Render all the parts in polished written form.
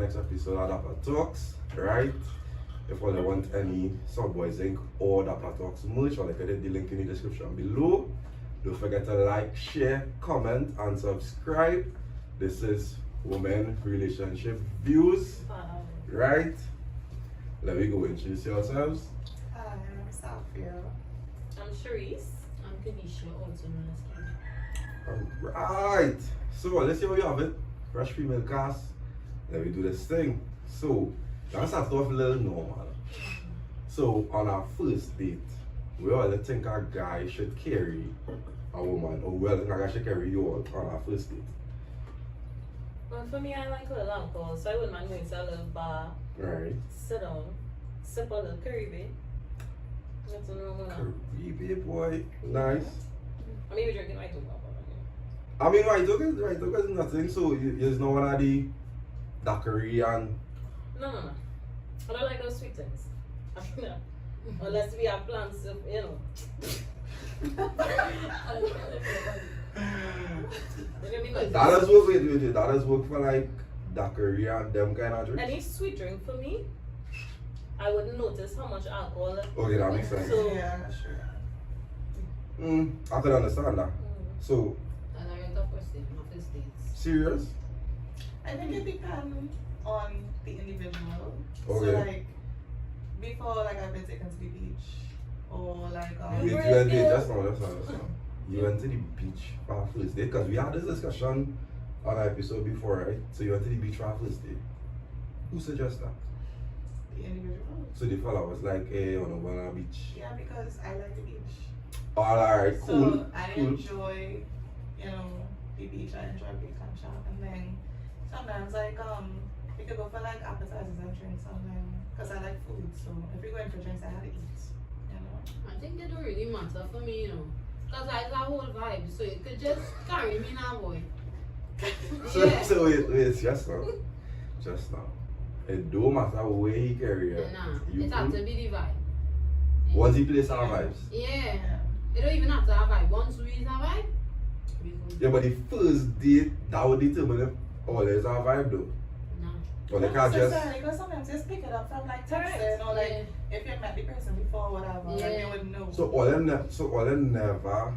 next episode of Dapper Talks, right? If you want any Subboys Inc. or Dapper Talks merch, or like I did the link in the description below. Don't forget to like, share, comment, and subscribe. This is Women Relationship Views, right? Let me go introduce yourselves. Hi, I'm Safia. I'm Sharice. I'm Kanisha, also known as Kim. Alright, so let's see what you have it. Fresh female cast. Let me do this thing. So, let's start off a little normal. So, on our first date, we all think a guy should carry a woman, or we all think a guy should carry you all on our first date. Well, for me, I like a little alcohol, so I wouldn't mind going to a little bar, Right. sit down, sip a little Caribbean. That's a normal one. Caribbean boy, nice. Or maybe drinking white too. I mean, right, okay is nothing. So, there's no one of the daiquiri and. No. I don't like those sweet things. No. Unless we have plans to, you know. That does work with you. That does work for like daiquiri and them kind of drinks. Any sweet drink for me, I wouldn't notice how much alcohol. Okay, that makes sense. So, Yeah, sure. I can understand that. So, And I went up first date, my first dates. serious? I think it depends on the individual. Okay. So like, before like I've been taken to the beach, or like Wait, you went there, just now. You went to the beach for our first date? Because we had this discussion on an episode before, right? So you went to the beach for our first date. Who suggested that? the individual. So the fella was like, hey, on a beach. Yeah, because I like the beach. Alright, cool. So I cool. enjoy, the beach. I enjoy beach and shop, and then sometimes like we could go for like appetizers and drinks sometimes, cause I like food. So if we go in for drinks, I have to eat. I think they don't really matter for me, Because I got a whole vibe, so you could just carry me now, boy. Yeah. So wait, just now. It don't matter where he carry you. Nah, You it has cool? to be the vibe. Once he plays our vibes. Yeah. Yeah. It don't even have to have vibe. Once we have vibe, we could. Yeah, but the first date, that would determine if there's our vibe though. Nah. Or they Not can't just. necessarily, because sometimes just pick it up from like Correct. texting or like Yeah. if you met the person before or whatever, like Yeah. you would know. So all them never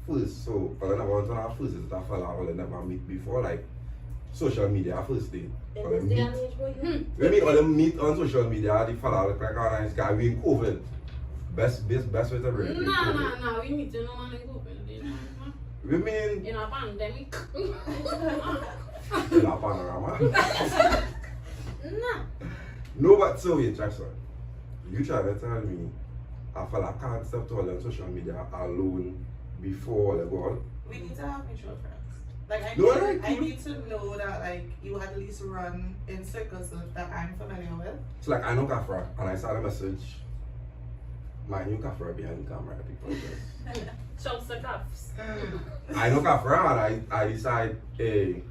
first. So all them never went on our first date with a fella. All them never meet before like social media first date. in All this them day meet. and age, boy, We meet all them meet on social media. The fella look like a nice guy. We in COVID. Best way to bring it. Nah. We need to know when it's open. We mean In a pandemic. in a panorama. Nah. No, but so wait, Jackson. You try to tell me a fella can't step to all them social media alone before they go out? We need to have mutual friends. Like No, like, I need to know that like you at least run in circles that I'm familiar with. So like I know Kafra and I saw the message. Mind you, Kafra behind the camera, people. Just. chunks of cuffs. I know Kafra and I decide, hey,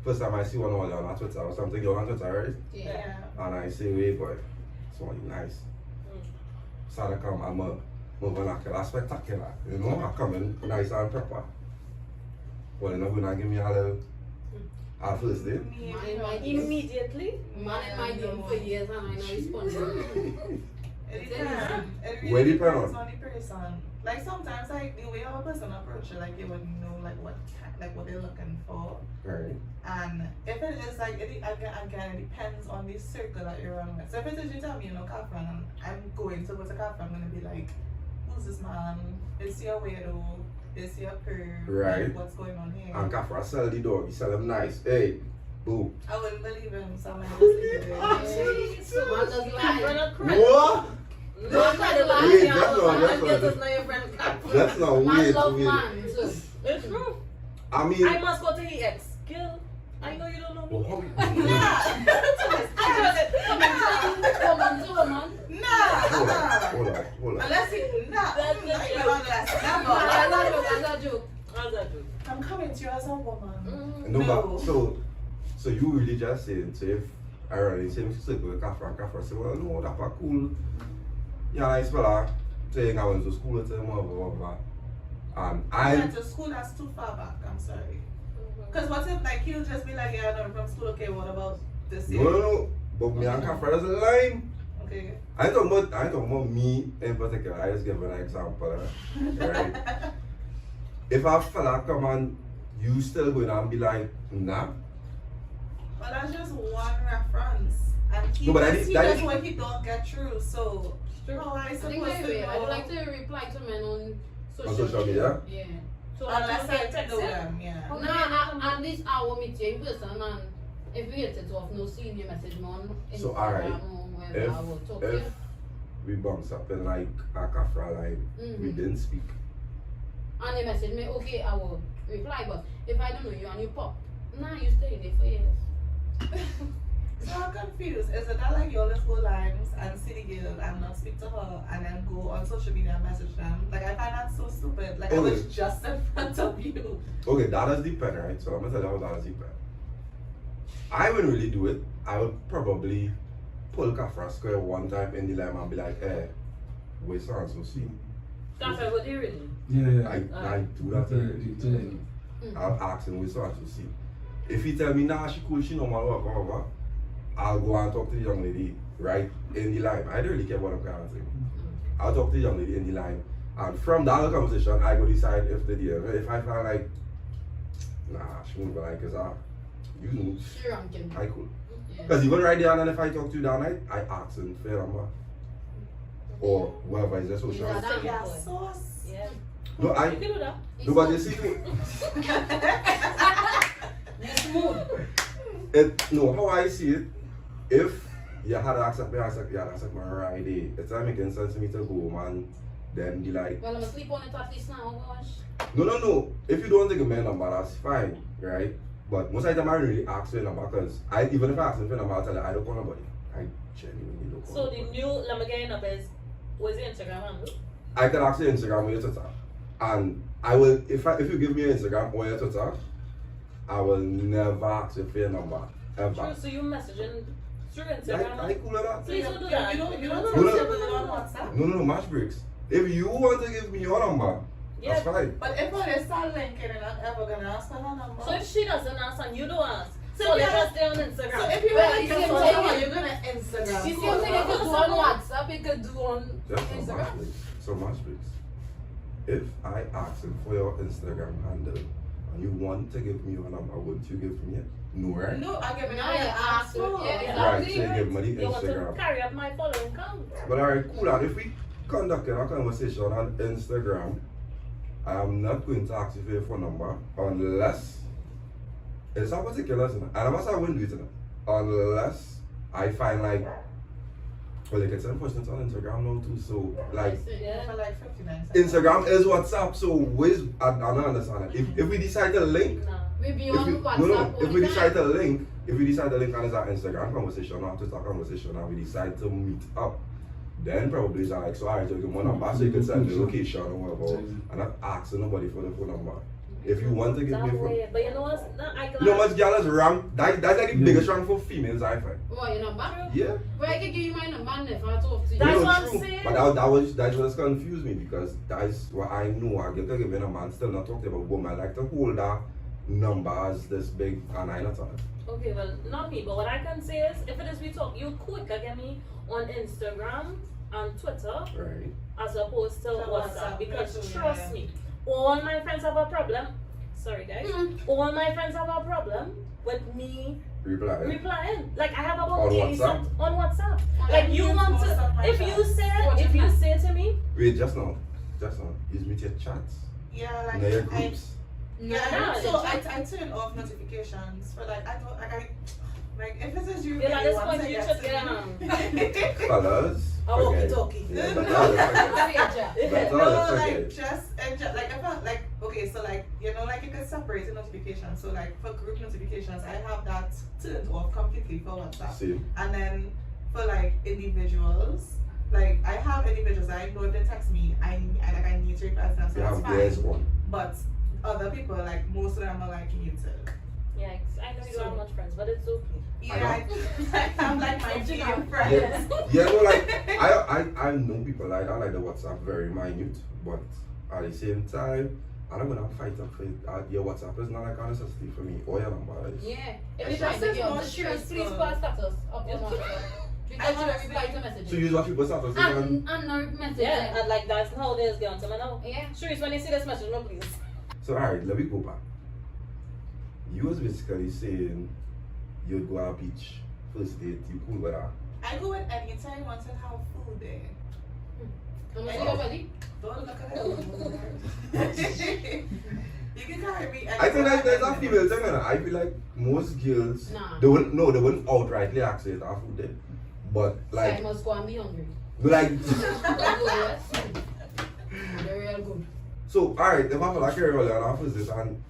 first time I see one of them on Twitter or something, you're on Twitter, right? Yeah. And I say, wait boy, it's one nice. So I come, I'm a spectacular, I come in nice and proper. Well, you're not gonna give me a little, our first date? Immediately. Man in my game for years and I know responding. It depends. It really Where depend depends on the person. Like sometimes like the way a person approach it, like you would know like what they're looking for. Right. And if it is like again it depends on the circle that you're on with. So if it is you tell me, Kafran, and I'm going to go to Kafran, I'm gonna be like, who's this man? Is he a weirdo? Is he a perv? Right. Like, what's going on here? And Kafra sell the dog, he sell them nice. Hey, boom. I wouldn't believe him, so I'm gonna just leave it. Man does lie. What? No, I'm trying to lie. Wait, that's not- I'm that's just not- not your friend. That's not Man weird. love weird. man. So, It's true. I mean, I must go to the ex. Gil, I know you don't know me. well, Nah! come on, so man. hold on. Unless he, nah, That's not the even joke. unless, That's never. a joke. How's that do? I'm coming to you as a woman. No, No. but so you really just saying, so if I run in the same circle with Kafra say, well, no, that's not cool. Yeah, nice fella, saying I went to school with him, blah, blah, blah. And I I, went to school, that's too far back, I'm sorry. Because what if like he'll just be like, yeah, I know from school, okay, what about this No, year. no, no. But me and Kafra is a line. Okay. I ain't talking about me in particular. I just give an example. Right? If a fella come and you still going and be like, nah. Well, that's just one reference. And he No, but does, that is- what he don't get through. So, how I I think supposed that to way. I know? like to reply to men on On social media? Yeah. So Unless I text know it. them, yeah. No, at least I will meet you in person, and if we get it off, no seeing your message more on Instagram So, alright. or wherever I will talk to If you. we bounce up in like a Kafra line, we Mhm. didn't speak. And they message me, okay, I will reply, but if I don't know you and you pop, nah, you stay there for years. So I'm confused. Is it that like you always go lives and see the girl and not speak to her and then go on social media and message them? Like I find that so stupid. Like I Okay. was just in front of you. Okay, that does depend, right? So I'm gonna tell you how that does depend. I wouldn't really do it. I would probably pull Kafra square one time in the line and be like, hey, we sound so see. Cafe, what do you really? Yeah, I do that already. I'll ask him we so and so see. If he tell me nah she cool, she normal work over, I'll go and talk to the young lady right in the line. I don't really care what I'm kind of saying. I'll talk to the young lady in the line, and from that conversation I go decide if the deal. If I find like nah she won't be like cause you know Sure, I'm kidding. I cool. Yeah. Cause even right there and then if I talk to you that night, I ask him for your number. Or whatever is the social. Yeah, So that- yeah, sauce. Yeah. No, You I can do that. no but you see You smooth. it no how I see it, if you had to accept me, you had to accept my right day. It's not making sense to me to go man. Then be like Well, I'm gonna sleep on it at least now, oh gosh. no. If you don't take a man number, that's fine, right? But most of the time I really ask for a number because even if I ask him for a number, I'll tell you I don't call nobody. I genuinely don't call So nobody. the new, let me get your number is, what's your Instagram handle? I can ask your Instagram or your Twitter. And I will if you give me your Instagram or your Twitter, I will never ask you for your number. Ever. True, so you messaging through I Instagram? cool with that. Please don't do You that. don't No, text no, no. them on WhatsApp. No, match breaks. If you want to give me your number, Yeah. that's fine. But if I start linking and I'm ever gonna ask her her number. So if she doesn't ask and you don't ask, So so they yeah. just stay on Instagram. So if you Well, want you to see get what I'm someone, saying? you're gonna Instagram. You see what I'm saying? You could do on WhatsApp, you could do on Just so Instagram. match breaks. So match breaks. If I ask him for your Instagram handle and you want to give me your number, wouldn't you give me it? No, right? No, I give me No, no, you you ask ask her. for. Yeah, Right, so you give me the You want to Instagram. carry up my following count. But alright, cool. And if we conduct a conversation on Instagram, I am not going to ask you for your phone number unless it's a particular thing. And I'm I wouldn't do it tonight. Unless I find like well you can send questions on Instagram now too. So like Yeah. For like 59 seconds. Instagram is WhatsApp, so I don't understand it. If we decide to link Nah. Maybe if on we, WhatsApp no, no, all if the we time. decide to link, and it's our Instagram conversation or Twitter conversation and we decide to meet up, then probably it's like, so alright, you give me one number so you can send the location or whatever, and not asking nobody for the phone number. If you want to give That me phone, way. But you know what's not I you know much girl is rank, that's like the biggest rank for females I find. What, your number? Yeah. But I can give you my number and never talk to you. That's You know, what I'm true. saying. But that was confused me because that's what I know. I get to give a man still not talking about woman. I like to hold that number as this big and I not on it. Okay, well, not me, but what I can say is, if it is we talk, you quicker get me on Instagram and Twitter Right. as opposed to So WhatsApp. WhatsApp, Because me too, trust yeah. me, all my friends have a problem. Sorry, guys. All my friends have a problem with me Reply. replying. Like I have about On 80 WhatsApp? some on WhatsApp. On Like you Instagram, want WhatsApp, to, my if chat. you say to me, Wait, just now. Is with your chats. Yeah, like Know your I, groups. yeah, Nah, so I it's turn off notifications for like I don't like if it is you Yeah, at really this want point to you get should to get me. Fellas. a forget it. walkie-talkie. Yeah, that's all I forget. That's all No, I like forget. just like I felt like okay, so like you know like you can separate the notifications. So like for group notifications, I have that turned off completely for WhatsApp. See, And then for like individuals, like I have individuals I know if they text me, I need to reply to them, so you that's have theirs fine. one. But other people, like most of them are like muted. Yeah, I know you don't have much friends, but it's okay. Yeah, I have like my few friends. Yeah, no, like I know people like I like the WhatsApp very minute, but at the same time, and I'm gonna fight up for it. Your WhatsApp is not like a necessity for me, or your number is. Yeah. It's Every time just they more give the please stressful. put status up on WhatsApp. Because you don't reply to messages. So use what people status and And no message. Yeah, and like that's how it is going to me now. Yeah. Sharice, when you see this message, no please. so alright, let me go back. You was basically saying you'd go on a beach, first date, you cool with that. I go at any time once I have food there. I'm gonna see your belly. Don't look at it. You can carry me. I think like there's a female thing, and I feel like most girls Nah. they wouldn't outrightly ask you to have food there. But I like must go and be hungry. like Like go, yes. They're real good. so alright, if I feel like carry all your on first date and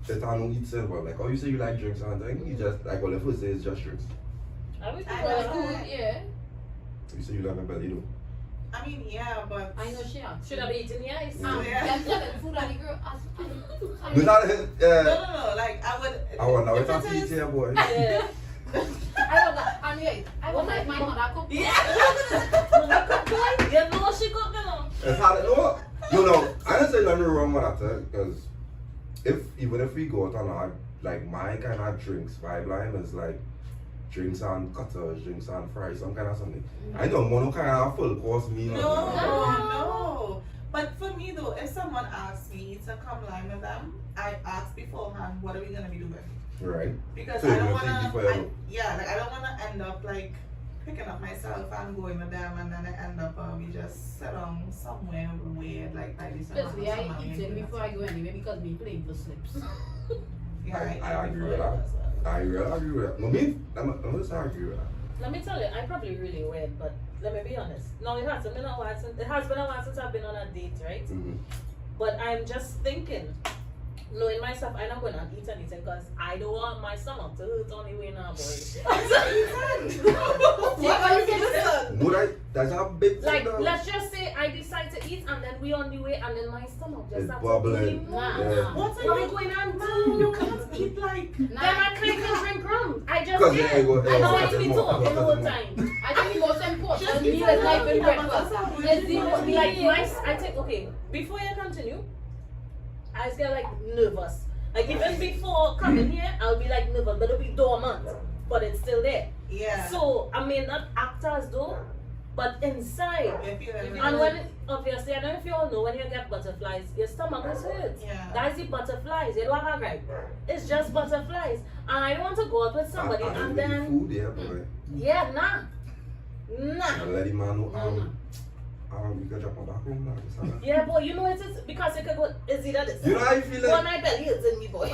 that I don't eat simple, like oh you say you like drinks and things, you just like well the first day is just drinks. I would I Well, know. good, yeah. You say you like my belly though. I mean, yeah, but I know she has. should I be eating the ice? Yeah. Them seven food and the girl as No, not No. Like I would. I want now it's a if it is- PTA boy. Yeah. I love that. And wait, I would like my mother cook. Yeah. You know she cook, you know. It's hard no, I don't say nothing wrong with that because even if we go out on our like my kind of drinks vibe line is like drinks and cutters, drinks and fries, some kind of something. I don't want no kind of full course meal. No. But for me though, if someone asks me to come line with them, I ask beforehand, what are we gonna be doing? Right. Because So I you're don't gonna think wanna. before you Like I don't wanna end up like picking up myself and going with them, and then I end up we just sit down somewhere weird like by this. Especially I eat it before I go anyway because me playing for slips. Yeah, I agree with that. I really agree with that. No, me, I'm just agree with that. Let me tell you, I'm probably really weird, but let me be honest. No, it hasn't been a while since I've been on a date, right? Mm-hmm. But I'm just thinking, knowing myself, I'm not gonna eat anything because I don't want my stomach to hurt on the way now, No, that's a big thing. Like, though. let's just say I decide to eat and then we on the way and then my stomach just It's starts bubbling. Nah. Yeah. What What are are you we going on Man, you to? can't eat like. Then I can't even drink rum. I just Because did. yeah, I go- don't to be more, talking the whole more. time. I think the most important Just meal eat is life alone, and yeah, but breakfast. that's how we Is do the it. Like my, I think okay. Before you continue, I just get like nervous. Like even before coming here, I'll be like nervous, but it'll be dormant, but it's still there. Yeah. So I may not act as though, but inside. If you ever- And when obviously I don't know if you all know when you get butterflies, your stomach is hurt. Yeah. That's the butterflies. You don't have a gripe. It's just butterflies. And I don't want to go out with somebody and then food, yeah, boy. yeah, nah. I let him know, No, you can drop my back home now. just have Yeah, boy, you know it is because it could go it's either this. a- You know how I feel Well, like my belly is in me, boy.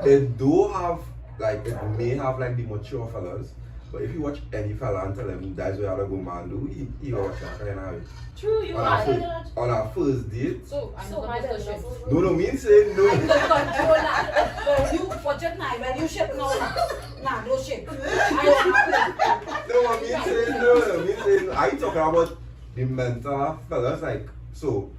it do have, like, it may have, like, the mature fellas, but if you watch any fella and tell him that's what you go man do, he will watch that kind of way. True, you On are. our first date, So I So know my the belly shit. is no, mean saying no. Control that. But you budget now, when you ship now, nah, no ship. No, I mean saying no, I mean saying no. I talking about the mental fellas, like, so,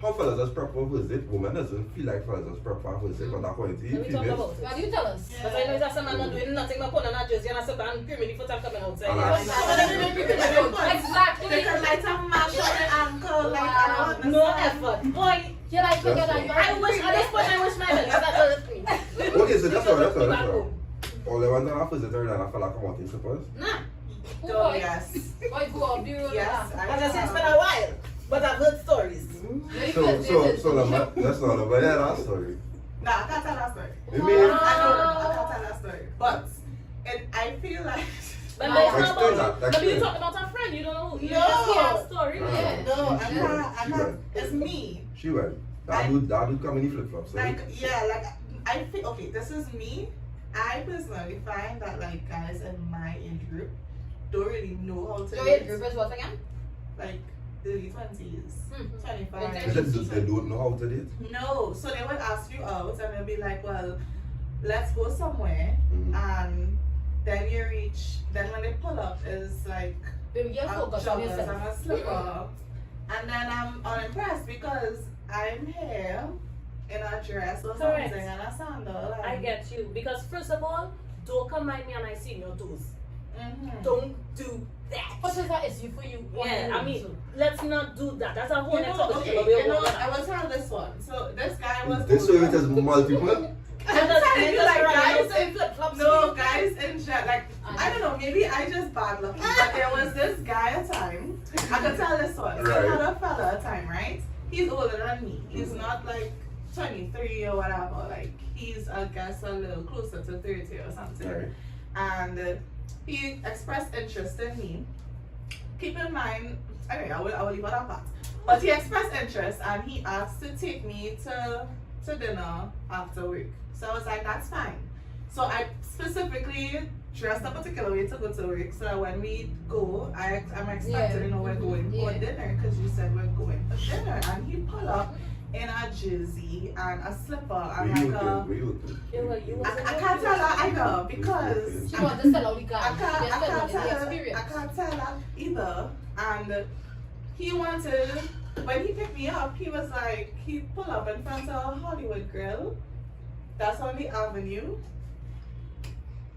how fellas just prep for first date, women doesn't feel like fellas just prep for first date, but according to Let me talk females, about it. Well, you tell us. But I know that some man not doing nothing, but put on a jersey and I said, I'm criminal foot and coming outside. And I- Exactly. They can like to mash up the ankle, like I don't understand. No effort. Boy, You like forget that you I wish at this point I wish my belly was that hurt me. okay, so that's all, that's all, Back that's all. home. All the ones that are first date, and I feel like come out in slippers. Nah. Who Oh, boy? yes. Boy, go up the road. Yes. As I said, it's been a while, but I've heard stories. So, let's not about that story. Nah, I can't tell that story. You I mean, don't know. I can't tell that story. But I feel like But it's not Explain about that, But you explain. talk about a friend, you don't know who. You No. just hear a story. Yeah. no, I She can't. went. I She can't. went. It's me. She went. That dude come in the flip flops. Like yeah, like I feel okay. This is me. I personally find that like guys in my age group don't really know how to Your date. age group is what again? Like early 20s, Hmm. 25. They don't know how to date. No, so they would ask you out and they'll be like, well, let's go somewhere, Mhm. and then you reach. Then when they pull up, is like Baby, get a focused on joggers yourself. and a slipper, and then I'm unimpressed because I'm here in a dress or Correct. something and a sandal. I get you. Because first of all, don't come by me and I see your toes. Mm-hmm. Don't do that. What is that issue for you? Yeah, I mean, let's not do that. That's a whole You next know, episode. okay, but we'll you know, go I will tell this one. So this guy It's was This way it older. is multiple. I'm telling you, like guys in flip-flops. no guys in like I don't know, maybe I just bad lucky, but there was this guy a time. I could tell this one. So I had a fella a time, right? He's older than me. He's not like 23 or whatever. Like he's I guess a little closer to 30 or something. Right. And he expressed interest in me. Keep in mind, anyway, I will leave it at that. But he expressed interest and he asked to take me to dinner after work. So I was like, that's fine. So I specifically dressed a particular way to go to work so that when we go, I'm expecting, you know, we're going for dinner because you said we're going for dinner. And he pulled up in a jersey and a slipper and like a... I can't tell her either because... She want to sell out the car. I can't tell her experience. either. And he wanted, when he picked me up, he was like, he pulled up in front of a Hollywood Grill. That's on the avenue.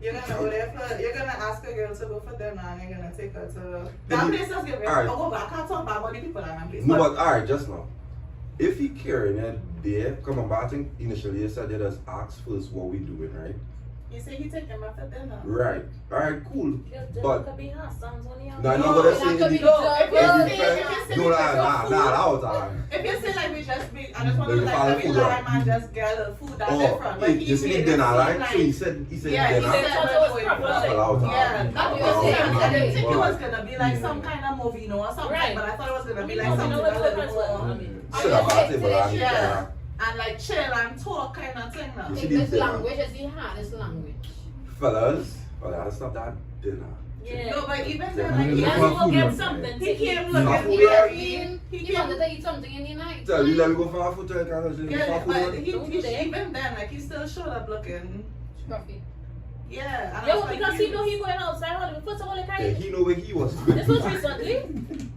You're gonna go there for, you're gonna ask a girl to go for dinner and you're gonna take her to that place is giving. Alright. Oh, but I can't talk about the people in that place. No, but alright, just now. If he carrying it there, come on, but I think initially you said let us ask first what we doing, right? You say he take him out for dinner. Right. Alright, cool. But could be her son's on the no, I know what I'm saying. that could be No, if Every you friend- say No, nah, that was time. if you say like we just be, I just want to Maybe like follow every food, lime right? and just get a little food that's Oh, different. But he you see made the it dinner, seem right? like- So he said Yeah, he dinner. said That's we're what going was for- proper. Allowed time. Yeah, That was I it. didn't think it Wow. was gonna be like some kind of movie, you know, or something, Right. but I thought it was gonna be like No, something no, a it's little different. more Should have asked him, but I didn't Yeah. care. and like chill and talk kind of thing now. You see English this dinner? language is the hardest language. Fellas, that's not that dinner. Yeah. No, but even Yeah. then, like Yeah. he, Let's go get something to he eat. came Not looking food, very, he You came wanted to eat something in the night. Tell you let me go for our food, tell you can yeah, for but food. Don't do that. even then, like he still showed up looking, Scruffy. yeah. And I Yeah, was like, because he know he going outside Hollywood. First of all, like Yeah, he know where he was. this was recently.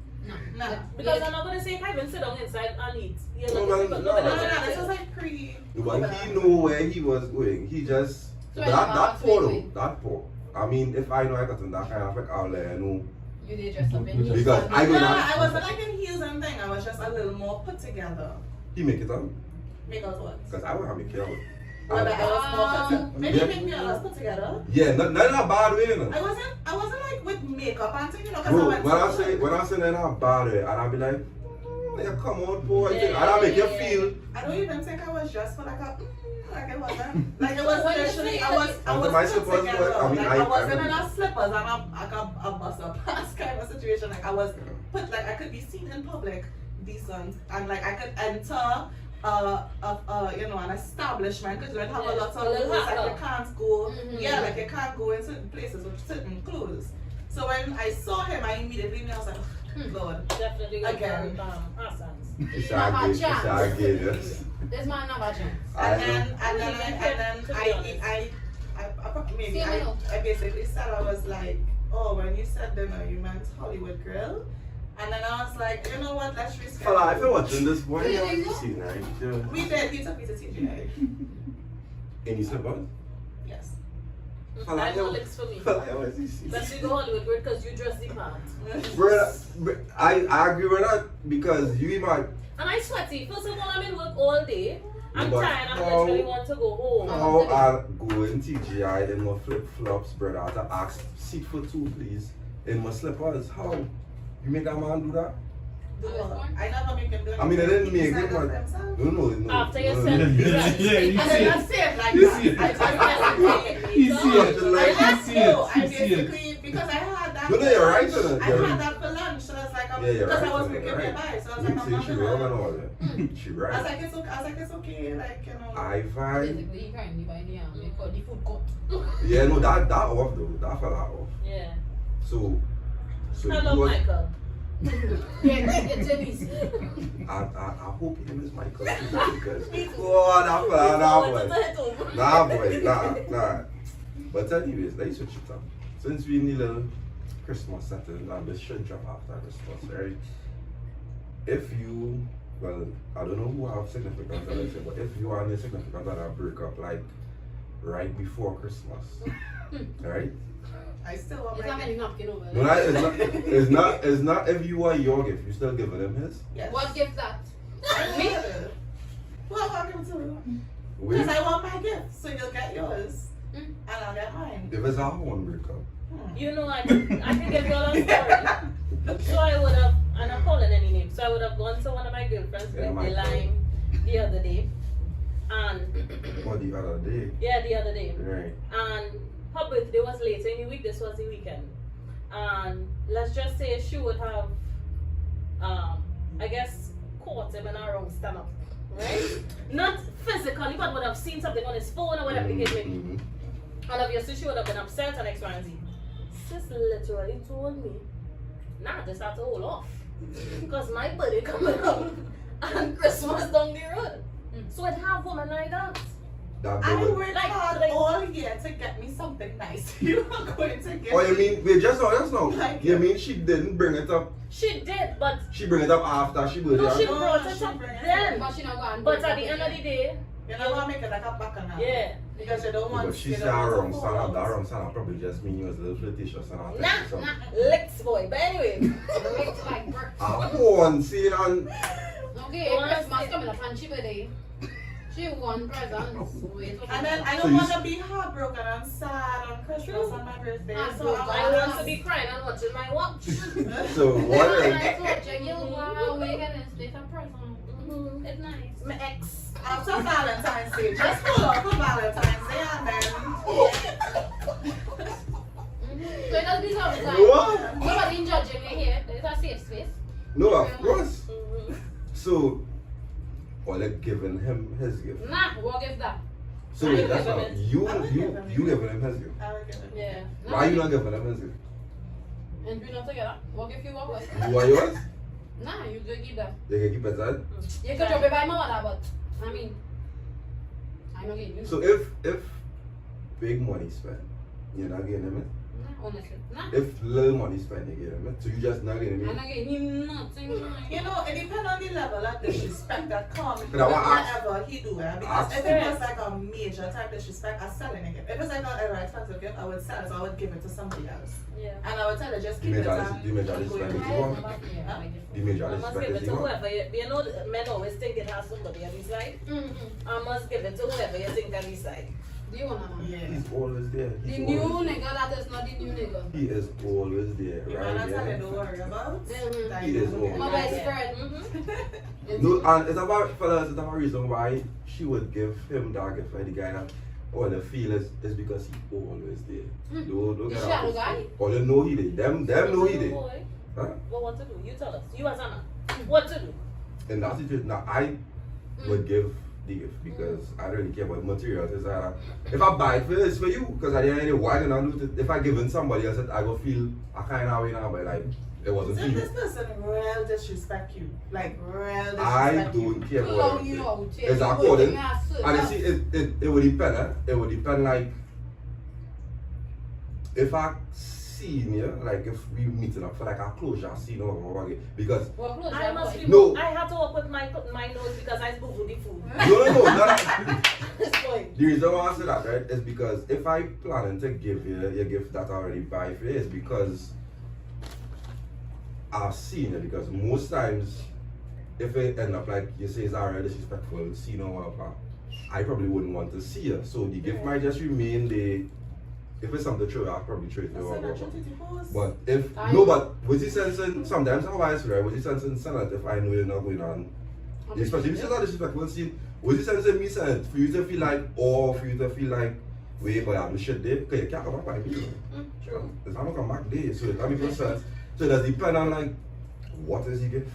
Nah. Because I'm not gonna say Kevin sit down inside and eat. You're No, looking man, for no. No, this was like pre. But he knew where he was going. He just So that it's poor though. halfway. That poor. I mean, if I know I got in that kind of like, I'll let you know. You did dress up in heels. Because I No, don't know. I wasn't like in heels and thing. I was just a little more put together. He make it up Because what? because I would have me killed. Well, like, I was more put together. Maybe Yeah. make me a lot put together. Yeah, not in a bad way, you know. I wasn't like with makeup and thing, you know, because Bro, I went when I to say in a bad way, and I'll be like, nigga, come on, boy. Yeah, And I'll make you yeah, feel. I don't even think I was dressed for like a like it wasn't like it was When you literally say I was Under my put slippers, together. I mean, like, I I wasn't in remember. a slippers and a bust up pass kind of situation. Like I was put like I could be seen in public decent and like I could enter you know, an establishment because you don't have a lot of A little rules, like hot you can't go Mhm. yeah, like you can't go in certain places with certain clothes. So when I saw him I immediately knew I was like, Lord. Definitely Again. go for Hassan's. It's a gay, yes. This man never chance. And then To be honest. I basically said I was like, oh, when you said dinner, you meant Hollywood Grill, and then I was like, you know what, let's reschedule. Fella, if you're watching this, why are you seeing right? Yeah. We did. He took me to TGI. And you said what? Yes. Fella, I know licks for me. Fella, what is he see? Let's go Hollywood Grill because you dress the part. Bro, I agree with that because you might. And I sweaty. First of all, I'm in work all day. I'm But tired. I how- literally want to go home. How I'll go in TGI in my flip flops, brother, to ask seat for two, please, in my slippers. How? You make that man do that? Do what? I never make him do it. I mean, I didn't make He it, signed up but for himself. no. After you no, said- no. Yeah, you And see then I it. say it like You that. see it. I just You see it. I You see it. I You see it. basically, because I had that. No, you're right, for lunch. sir. I You're had right. that for lunch, so it's like, Yeah, you're because right. I was you're making right. nearby, so I was You like, I'm say not she wrong and gonna. all that. She I was right. like, it's okay, like, you know. I find. Basically, he currently by the army called the food court. Yeah, no, that off though. That fell off. Yeah. So Hello, you was, Michael. Yeah, it's Jenny's. I hope him is Michael because oh that fella, nah boy, nah. But anyways, let's switch it up. Since we need a little Christmas setting and this should drop after Christmas, right? If you, well, I don't know who have significant other, but if you and your significant other break up like right before Christmas, right? I still want It's my not many napkin over No, there. it's not if you want your gift, you still giving him his. Yes. What gift that? Me? Who am I talking to? Wait, Because I want my gift, so you'll get yours, Mm. and I'll get mine. if it's a horn breakup. You know, I can give you all a story. So I would have, and I'm calling any name. So I would have gone to one of my girlfriends Yeah, with my the line the other day, and Or the other day. yeah, the other day, Right. and her birthday was later in the week. This was the weekend, and let's just say she would have, I guess, caught him in a wrong stomach, right? Not physically, but would have seen something on his phone or whatever the case may be. Mhm. And obviously she would have been upset and X, Y, and Z. Sis literally told me, nah, this had to hold off. Because my birthday coming up and Christmas down the road. So it have women like that. That I would. worked Like- hard like- all year to get me something nice. You are going to get Oh, you me. mean, wait, just now. Like- You mean she didn't bring it up? She did, but She bring it up after she birthday? no, she No, brought it she up bring it then. But she not going. But at the end of the day, You're not gonna make it like a bacchanal. yeah. Because you don't want But she you said don't want wrong to son. fall That out. wrong son probably just mean you was a little flirtatious and all Nah, that. So. nah, licks boy. But anyway, Looks like brick. A horn, see, and Okay, Well, Christmas I- coming up and she birthday. She won presents. Wait, And then I So don't you want s- to be heartbroken and sad on Christmas on my birthday. So Heartbroken. I want to be crying and watching my watch. so what? I told you, wow, we get this later present. It's nice. My ex. After Valentine's Day, just pull up for Valentine's Day and then So it does be something like What? nobody judging me here. It's a safe space. No, of course. Mhm. So, or like giving him his gift. Nah, what gift that? So I wait, will that's give not him it. you. I will You give him you it. giving him his gift. I will give it. Yeah. Why you not giving him his gift? And we not together. What gift you want? What? You are yours. Nah, you go give that. You can keep it that. You could drop it by my mother, but I mean, I'm not getting you. So if big money spent, you're not getting him it. Nah, honestly, nah. If little money spent, you get him it. So you just not getting I'm him it. not getting you nothing. You know, it depends on the level of disrespect that comes with But I want to ask- whatever he do. Because ask- if it was like a major type disrespect, I'm selling it. If it's like a expensive gift, I would sell it. So I would give it to somebody else. Yeah. And I would tell her just The keep it. major and the major go disrespect your is way. you want. The major I must disrespect give it is to you want. whoever. You know, men always think it has somebody on his side. Mm-hmm. I must give it to whoever you think on his side. Do you want to know? Yeah. He's always there. The He's new always, nigga that is not the new nigga. he is always there, You right? know, that's how Yeah. they don't worry about. Mhm. That He you is don't old. get My it. best Yeah. friend. Mm-hmm. No, and it's about fellas. It's about a reason why she would give him that gift for the guy that all the feel is because he always there. Mm. Don't The get shadow out. guy? Or you know he did. Them know he did. Boy, Huh? what to do? You tell us. You as Anna. What to do? In that situation, now I would give the gift because I don't really care about materials. It's if I buy it for it's for you because at the end of the day, why can I do it? If I give it somebody else, I go feel I kind of way now, but like it wasn't So for you. this person real disrespect you. Like real disrespect I you. don't care Too about long, you it. know. It's according. And you see, it would depend. It would depend like if I seen you, like if we meeting up for like a closure scene or whatever, because I must be. No. I had to work with my nose because I boo the food. no, not This boy. the reason why I say that, right, is because if I planning to give you a gift that I already buy for you, is because I've seen it. Because most times, if it end up like you say it's already disrespectful, scene or whatever, I probably wouldn't want to see it. So the gift might just remain the. If it's something true, I'll probably trade it That's or an whatever. opportunity for us. But if I- no, but with the sense in sometimes how I say right, with the sense in Senate, if I know you're not going on, especially if it's not disrespectful scene, with the sense in me saying for you to feel like or for you to feel like wait, but I'm shit there, because you can't come back by me. True. It's not gonna come back there, so it makes no sense. So it does depend on like what is the gift?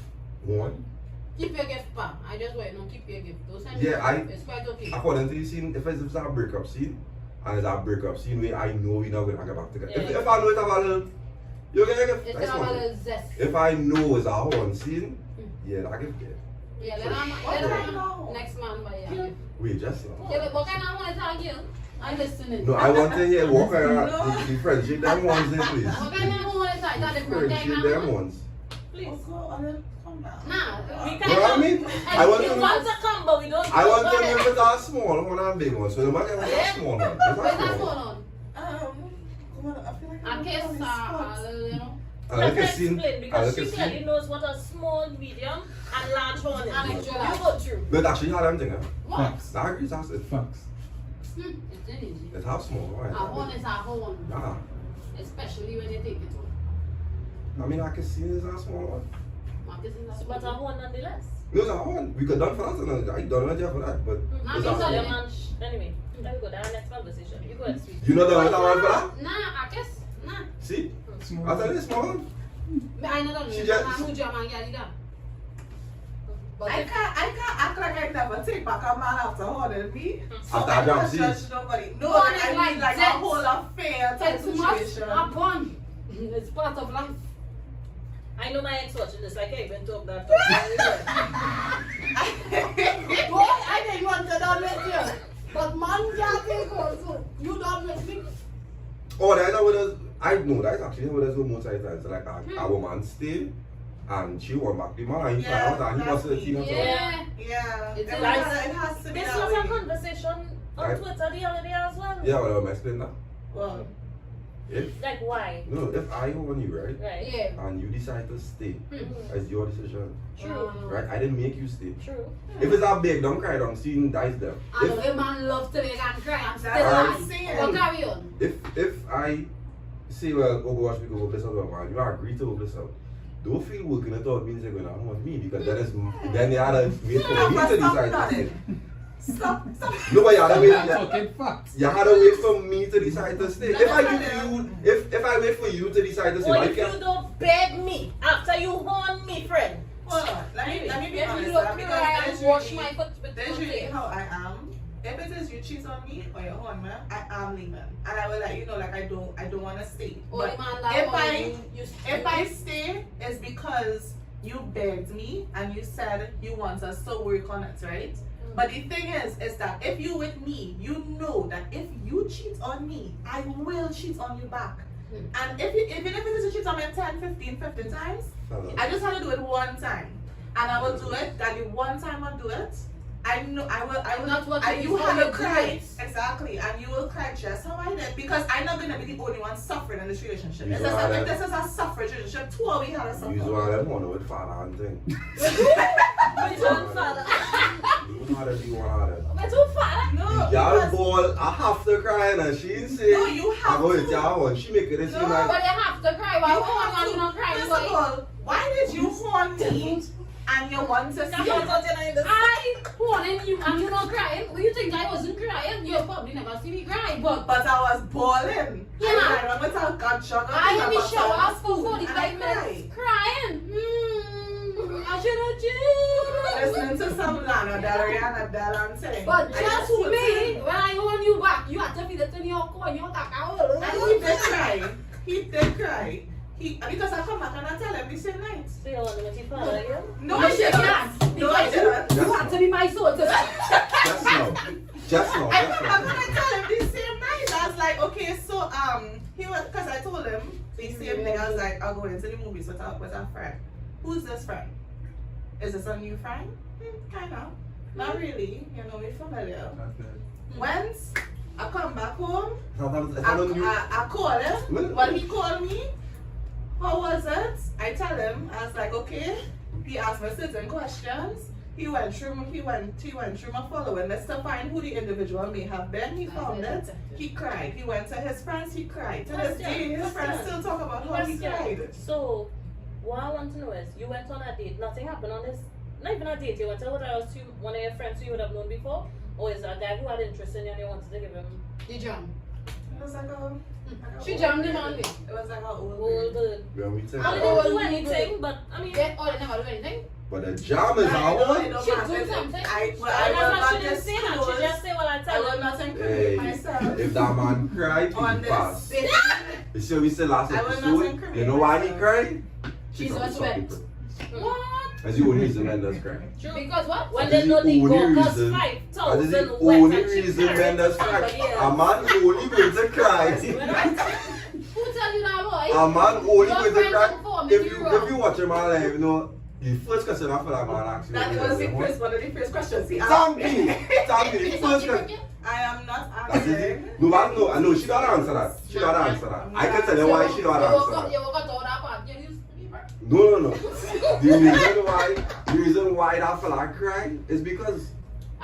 One. Keep your gift, pa. I just want you to keep your gift. Don't send Yeah, me I- It's quite okay. According to the scene, if it's a breakup scene, and it's a breakup scene where I know we're not gonna get back together. Yeah. If I know it's a little, you're gonna get It's nice gonna have a one. little zest. If I know it's a horn scene, yeah, that gift get. Yeah, let What do I him know? next man buy Yeah. you. Wait, just Yeah, but what kind of one is that you? I'm listening. no, I want to hear what kind of the friendship them ones there, please. What kind of one is that? That different Friendship kind them of one? ones. Please. Oh, God, come now. Nah. We You can know what I come. mean? I want We to. want to come, but we don't. I want go to ahead. live with a small one and a big one. So the matter with a small one. It's Where's that a small going one. on? Come on, I feel like A I'm kiss on or the spot. a little, you know? I like Let a her scene. explain I because like she a scene. clearly knows what a small, medium, and large horn is. And You extra large. go through. But actually, how them thing, eh? What? Facts. I agree, that's it. Facts. It's easy. It's half small, A right? horn is a horn. Nah. Especially when you take it off. I mean, I can see it's a small one. Marcus is a But a horn nonetheless. No, it's a one. We could done for that, and I don't know for that, but Nah, it's me a tell you, small. man. Anyway, there we go. That's our next conversation. You go and speak. You know the one for that? Nah, I guess. Nah. See? Small. I tell you, it's small one. I know that. She I'm just- a German girl, you got. I can't act like I never take back a man after holding me. So After I a jump can't seat. judge nobody. No, One like, is I mean like like a that. whole affair type It's much situation. upon. It's part of life. I know my ex watching this. Like, hey, even talk that. Boy, I didn't want to done with you. But man can't take also. You done with me. Oh, that's not what it is. I know that's actually what it is with most of the times. Like a woman stay and she went back the man and he Yeah, found out and he was that's 13 or something. Yeah. Yeah, It's it like- has to be This that was a way. conversation on Right. Twitter the other day as well. Yeah, well, I'm explaining that. Well, Like, why? No, if I own you, right, Right. Yeah. and you decide to stay, Hmm. it's your decision, True. right? I didn't make you stay. True. If it's a big, don't cry, don't see dice them. I know a man love to make and cry. I'm still That's what I'm alive. saying. But carry on. If I say, well, go watch me go bliss out, man, you agree to bliss out. Don't feel working at all means they're going to want me because then they had to wait for me to decide to stay. Stop. No, but you had to wait. I'm talking facts. You had to wait for me to decide to stay. If I give you, if I wait for you to decide to stay, Or why if you can't? don't beg me after you horn me, friend. Hold on. Let me be If honest. you look Because cry there's and wash really- my foot with That's really water. how I am. If it is you cheat on me or you're on me, I am leaving, and I will let you know. Like I don't want to stay. Only But man that if want I you if I stay, it's because you begged me and you said you want us to work on it, right? But the thing is that if you with me, you know that if you cheat on me, I will cheat on you back. And even if it is a cheat on me 10, 15 times, I just have to do it one time. And I will do it, that the one time I do it, I know I will Not what and you you do, have you to do cry. it. Exactly. And you will cry just how I did. Because I'm not gonna be the only one suffering in this relationship. You If know how this that- is a suffrage relationship, two of we had a You suffer. know how them want to with father and thing. Which one, father? You know how to do one of them. Which one, father? No, Y'all because- ball, I have to cry and she say, no, you I have go to. with y'all one. She make it seem No, like, But you have to cry. Why You would have you to. not cry? First Boy? of all, why did you horn me and you want to Come see? on, don't you know in the- I warning you and you not crying. Well, you think I wasn't crying? You probably never see me cry. But But I was bawling. Yeah. I ran with a gunshot. I in the shower for 45 and I minutes crying. I should have just. Listening to some Lana Del Rey and Adele and saying. But I just would me, say- when I hold you back, you have to feel it in your core. You have to And he did cry. He did cry. Because I come back and I tell him the same night. So you want to meet your father again? No, I didn't. No, I didn't. You have to be my soul. just now. Just now. I Just come now. back and I tell him the same night. I was like, okay, so he was, because I told him the same thing. I was like, I'll go into the movies with a friend. Who's this friend? Is this a new friend? Kind of. Not really. You know, we're familiar. Once I come back home, I call him. When he called me, how was it? I tell him, I was like, okay. He asked me certain questions. He went through my following list to find who the individual may have been. He found it. He cried. He went to his friends. He cried. To this day, his friends still talk about how he cried. So, what I want to know is, you went on a date, nothing happened on this, not even a date, you went to one of your friends who you would have known before, or is it a guy who had interest in you and you wanted to give him You jump. It was like a. She jammed him on me. It was like a old old bird? When we take I that. didn't do anything, but I mean, Get all they never do anything. But the jam is I our know one. it don't She matter. do something. I will that's not why she didn't say that, disclose. she just say, well, I I tell will him. not incriminate Hey, myself if that man cried, on he this. passed. You see what we said last I will not episode? incriminate You know why he myself. cried? She's Because not of some wet. people. What? That's the only reason men does cry. True. Because what? When That they is know the the only go cost reason- That is 5,000 the wet only and she reason carried men does it cry. for years. A man only going to cry. Who tell you that, boy? A man only Your going to friends cry. don't form If if you you're wrong. if you watch a man live, you know, the first question I feel like man asks you. That was the first one of the first questions he asked Thank me. you. Thank you. The first question. I am not That's it. answering. No, but no, I know she don't answer that. She don't answer that. I can tell you why she don't You woke answer up, that. you woke up to all that part. You No. The reason why that fella cried is because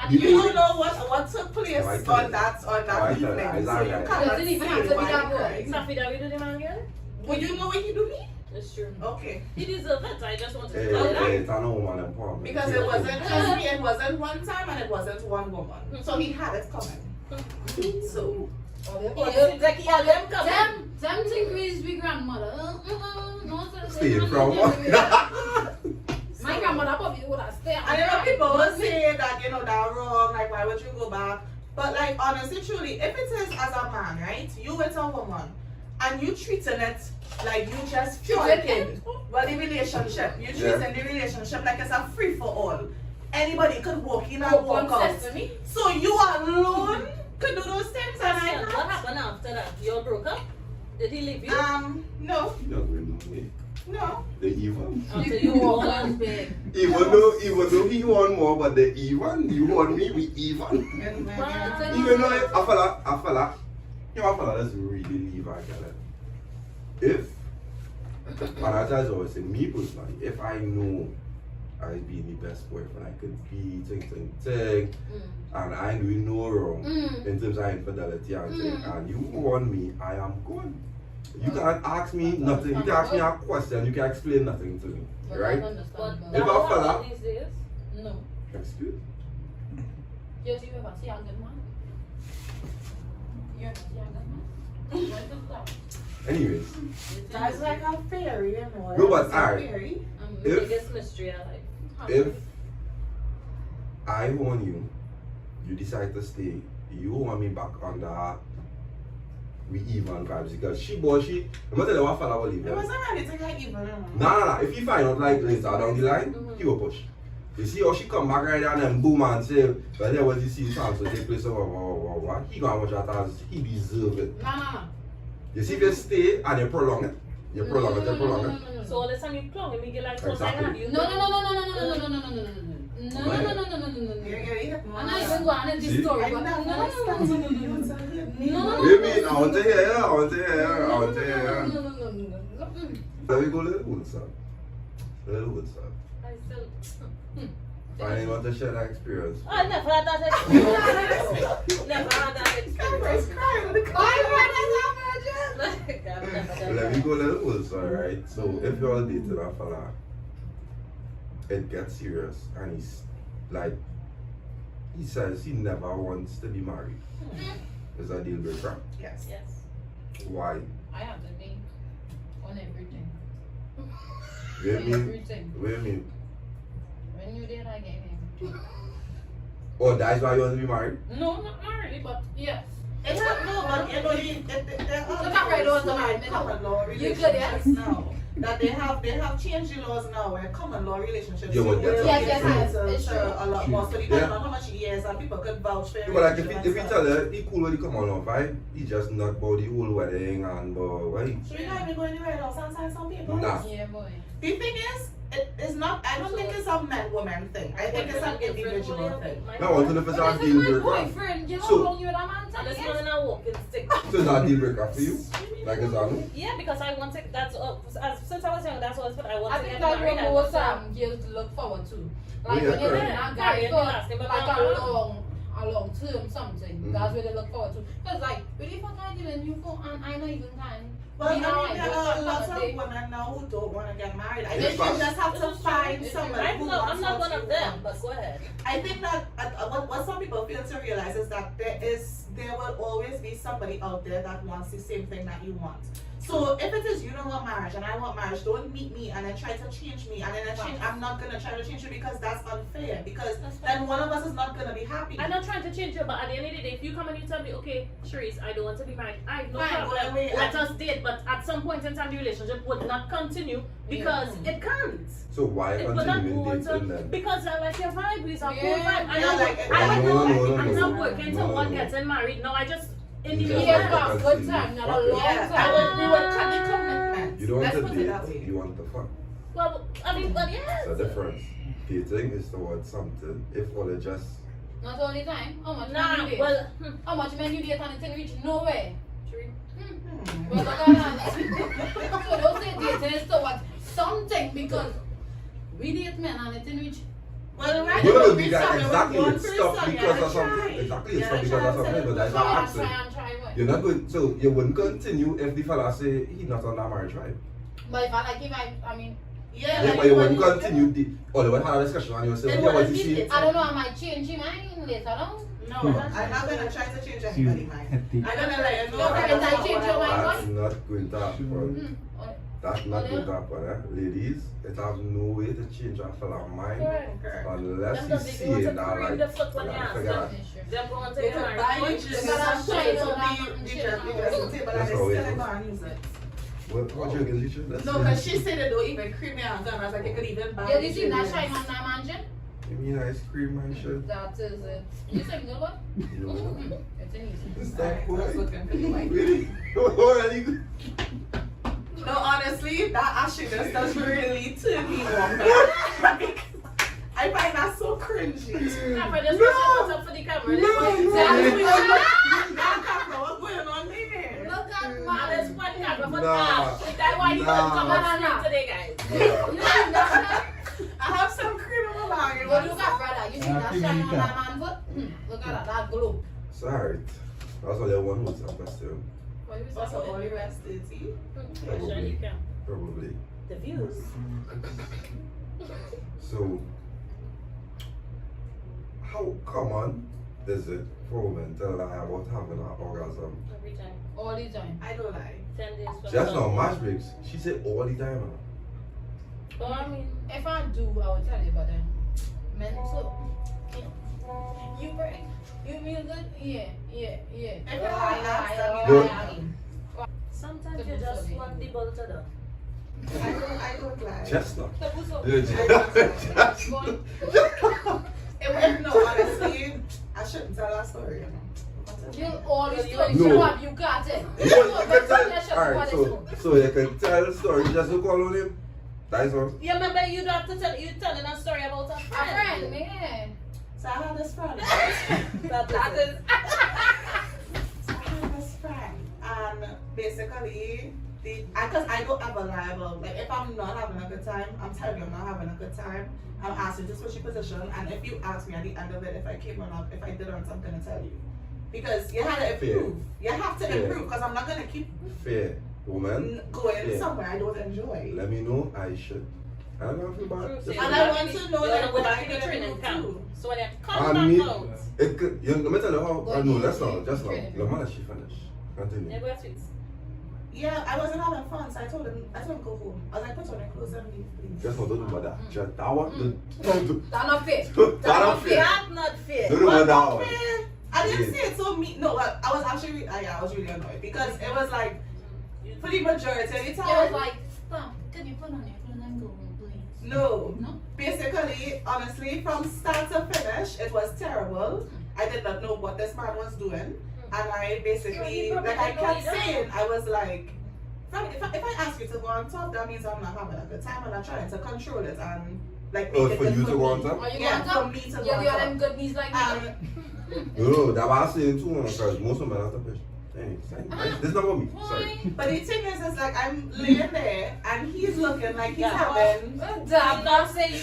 And You You- don't know what took place Right, on that right, evening, right, so right, you right. cannot Doesn't even say have to be why that he boy. cried. Safi, that we do the man girl? Would you know what he do me? It's true. Okay. He deserves it. I just wanted to Hey, call it out. hey, it's an woman empowerment. Because it wasn't just me, it wasn't one time and it wasn't one woman. So he had it coming. So Them think Grace be grandmother. No, Stay from My grandmother probably would have stayed. I know people will say that, you know, that wrong, like why would you go back? But like honestly, truly, if it is as a man, right, you with a woman and you treating it like you just fucking well the relationship. You treating the relationship like it's a free for all. Anybody could walk in and walk out. So you alone could do those things and I Yeah, what can't. happened after that? You all broke up? Did he leave you? No, He doesn't really know me. no. The even. After you won? big. Even though he won more, but the even, you won me, we even. But- Even though a fella doesn't really leave a girl. If, and I tell you always say, me personally, if I know I be the best boyfriend I could be, ting, and I ain't doing no wrong in terms of infidelity and thing, and you want me, I am good. You can't ask me nothing, you can ask me a question, you can explain nothing to me, right? But If that a will fella- happen these days. No. Excuse? Yes, you ever see a good man? You ever see a good man? What is that? Anyways, That's like a fairy, you know. No, but It's a alright. fairy. The If- biggest mystery I like. if I want you, you decide to stay, you want me back under we even vibes because I'm gonna tell you what fella will leave. It Yeah? wasn't anything like even. Nah. If you find out like later down the line, he will push. You see how she come back right there and then boom and say, well, there was you see chance to take place over what? He gonna watch that as he deserve it. No. You see if you stay and you prolong it, you prolong it. So all the time you plug him, you get like so Exactly. have you. No. You're I'm not even going into this story. I'm but not no. expecting you to hit me. No. Wait a minute, I want to hear you, I want to hear you. No. Let me go Littlewood, son. Littlewood, son. I still. I didn't want to share that experience. I never had that experience. Never had that Cameron's experience. crying with the Like, I've never done Let me that. go Littlewood, son, right? So if you're dating a fella, it gets serious and he's like, he says he never wants to be married. Is that a deal breaker? Yes. Yes. Why? I have to think on everything. What do you mean? Everything. What do you mean? When you did, I gave him. Oh, that's why you want to be married? No, not really, but yes. It's not no, but you know, there are Look at right on the like line, common law You good, relationships yes? now. That they have changed the laws now where common law relationships Yeah, you but will that's get Yes, it's to true. a lot more. So True. depending Yeah. on how much years and people could vouch for your But like relationship if you and tell stuff. her he cool with the come on vibe, he just not about the whole wedding and why? So you're not even going to write out and sign some papers? Nah. Yeah, boy. The thing is, it is not, I don't think it's a man-woman thing. I think it's an individual thing. I want to know if it's a But this deal is my breaker. boyfriend. You So- know how you and a man And tell this you? one in a walking stick. So it's not a deal breaker for you? Like is that no? Yeah, because I want to. That's since I was young. That's what I want I to think get that's married. what I most want to- girls look forward to. Oh, Like yeah, when you're correct. dating a Yeah, guy yeah, for last name, but like not a long term something. Mhm. That's what they look forward to. Cause like, really fuck I dealing you for and I know even time. Well, I You know, mean, there just are like lots a of day. women now who don't want to get married. I It's think you fast. just have to This is true. find It's someone I'm who not, wants I'm not what one of you them, want. but go ahead. I think that what some people fail to realize is that there will always be somebody out there that wants the same thing that you want. So if it is you don't want marriage and I want marriage, don't meet me and then try to change me and then I'm not gonna try to change you because that's unfair. Because That's then one of us is not gonna be happy. I'm not trying to change you, but at the end of the day, if you come and you tell me, okay, Sharice, I don't want to be married, I have no Fine, problem. go away Let and- us date, but at some point in time, the relationship would not continue because it can't. So why It would not continuing go dating to, then? because I like your vibe, it's a cool Yeah. vibe. I Yeah, don't, like- I don't No, know, no, I'm no, not no. working No, toward no. getting married. No, I just, in the You meantime, just Yeah, want for a to good see time, you not a fuck it. long Yeah, time. we would cut the commitment. You don't Let's want put to it that date, way. you want to fuck. well, I mean, but yes. It's a difference. Dating is towards something. If all it just Not all the time. How much Nah, men you date? well, How much men you date and it reach nowhere? true. Hmm. Well, look at that. So don't say dating is towards something because we date men and it in which Well, right No, now, because something exactly, with it's one stuff person, because yeah, of something. try. Exactly, it's Yeah, stuff because try of something, and but that's try not and action. try and try what. You're not good, so you wouldn't continue if the fella say he's not on that marriage, right? But if I mean Yeah, Yeah, like but you when wouldn't continue the, or they would have a discussion and you would say, It yeah, what wouldn't you be see? it. I don't know, I might change your mind later on. No, I'm not gonna try to change anybody's mind. I'm gonna let you know. Your friends, I change your mind. That's not going to happen. Hmm. That's not going to happen, eh? Ladies, it has no way to change a fella's mind Correct. unless Them he's doesn't even want seeing to that, cream right? the foot when you ask Figure them. out. Them going to They get could married. buy But you just gotta some shine shit on to that be and the shit table on and they That's still how it ain't is. gonna use it. What you going to teach? No, because she said they don't even cream me on gun. I was like, you could even buy Yeah, the you see that shit. shine on that mansion? You mean ice cream and shit? That is it. You single one? No. It's an easy. It's Alright, not I was cool. looking for the white. Really? Already? No, honestly, that actually just does really turn me on. Like, I find that so cringy. Camera, just put up for the camera. Exactly. Now, Capra, what's going on there? Look at And man. it's one camera for Nah. Ash. That's why you Nah. come on stream today, guys. Yeah. You see that? I have some cream on my bag. But look at brother. You see that shine on that man foot? Look at that glow. Sorry. That's all you want with some question. What you What's say? all the rest is he? Yeah, sure you can. Probably. The views. So, how common is it for women to lie about having an orgasm? Every time. All the time. I don't lie. 10 days from Just now. not match breaks. She said all the time. Man. Oh, I mean, If I do, I will tell you, but then men so you break, you feel good, yeah. If Lie, you lie, lie, Good. lie. sometimes you just want the ball to do. I don't lie. Chestnut. The pussy. Yeah, Go chestnut. on. No, honestly, I shouldn't tell that story. You all these No. stories, show up, you got it. You can tell, alright, so you can tell the story just to call on him. That is all. You remember you don't have to tell, you telling a story about a A friend. friend, yeah. So I had this friend. That is. So I had this friend, and basically, because I don't have a liable. Like if I'm not having a good time, I'm telling you I'm not having a good time. I'm asking to switch your position, and if you ask me at the end of it if I came or not, if I didn't, I'm gonna tell you. Because you had to improve. You have to Fair. improve. Because I'm not gonna keep Fair. Woman, going Yeah. somewhere I don't enjoy. let me know. I should. I don't feel bad. True, Just And let I me want to know You're like gonna what go I back to the can training do camp. too. So when you I come mean, back out, it could, you, let me tell you how. Go No, ahead. that's not. That's not. Training. The man she finished. Continue. you go to it. Yeah, I wasn't having fun, so I told him go home. I was like, put on your clothes and leave, please. Just not don't do about that. Just that one. That's not fair. That not fair. That's not fair. Don't do about that one. Man, I didn't Yeah. say it so mean. No, I was actually, I was really annoyed because it was like, for the majority of the It was time, like, stop, can you put on your clothes and go home, please? no. No? Basically, honestly, from start to finish, it was terrible. I did not know what this man was doing. And I basically, Yeah, like I you probably kept don't know saying, I was like, if I ask you to go on top, that means I'm not having a good time and I'm trying to control it and like make Oh, it for good you to go on me. top? Are you Yeah, going for up? me to go You on got top. them good knees like me. No, that's what I'm saying too, man, because most of them have to push. This is not about me. Sorry. Why? But the thing is like I'm laying there and he's looking like he's Yeah. having. You not say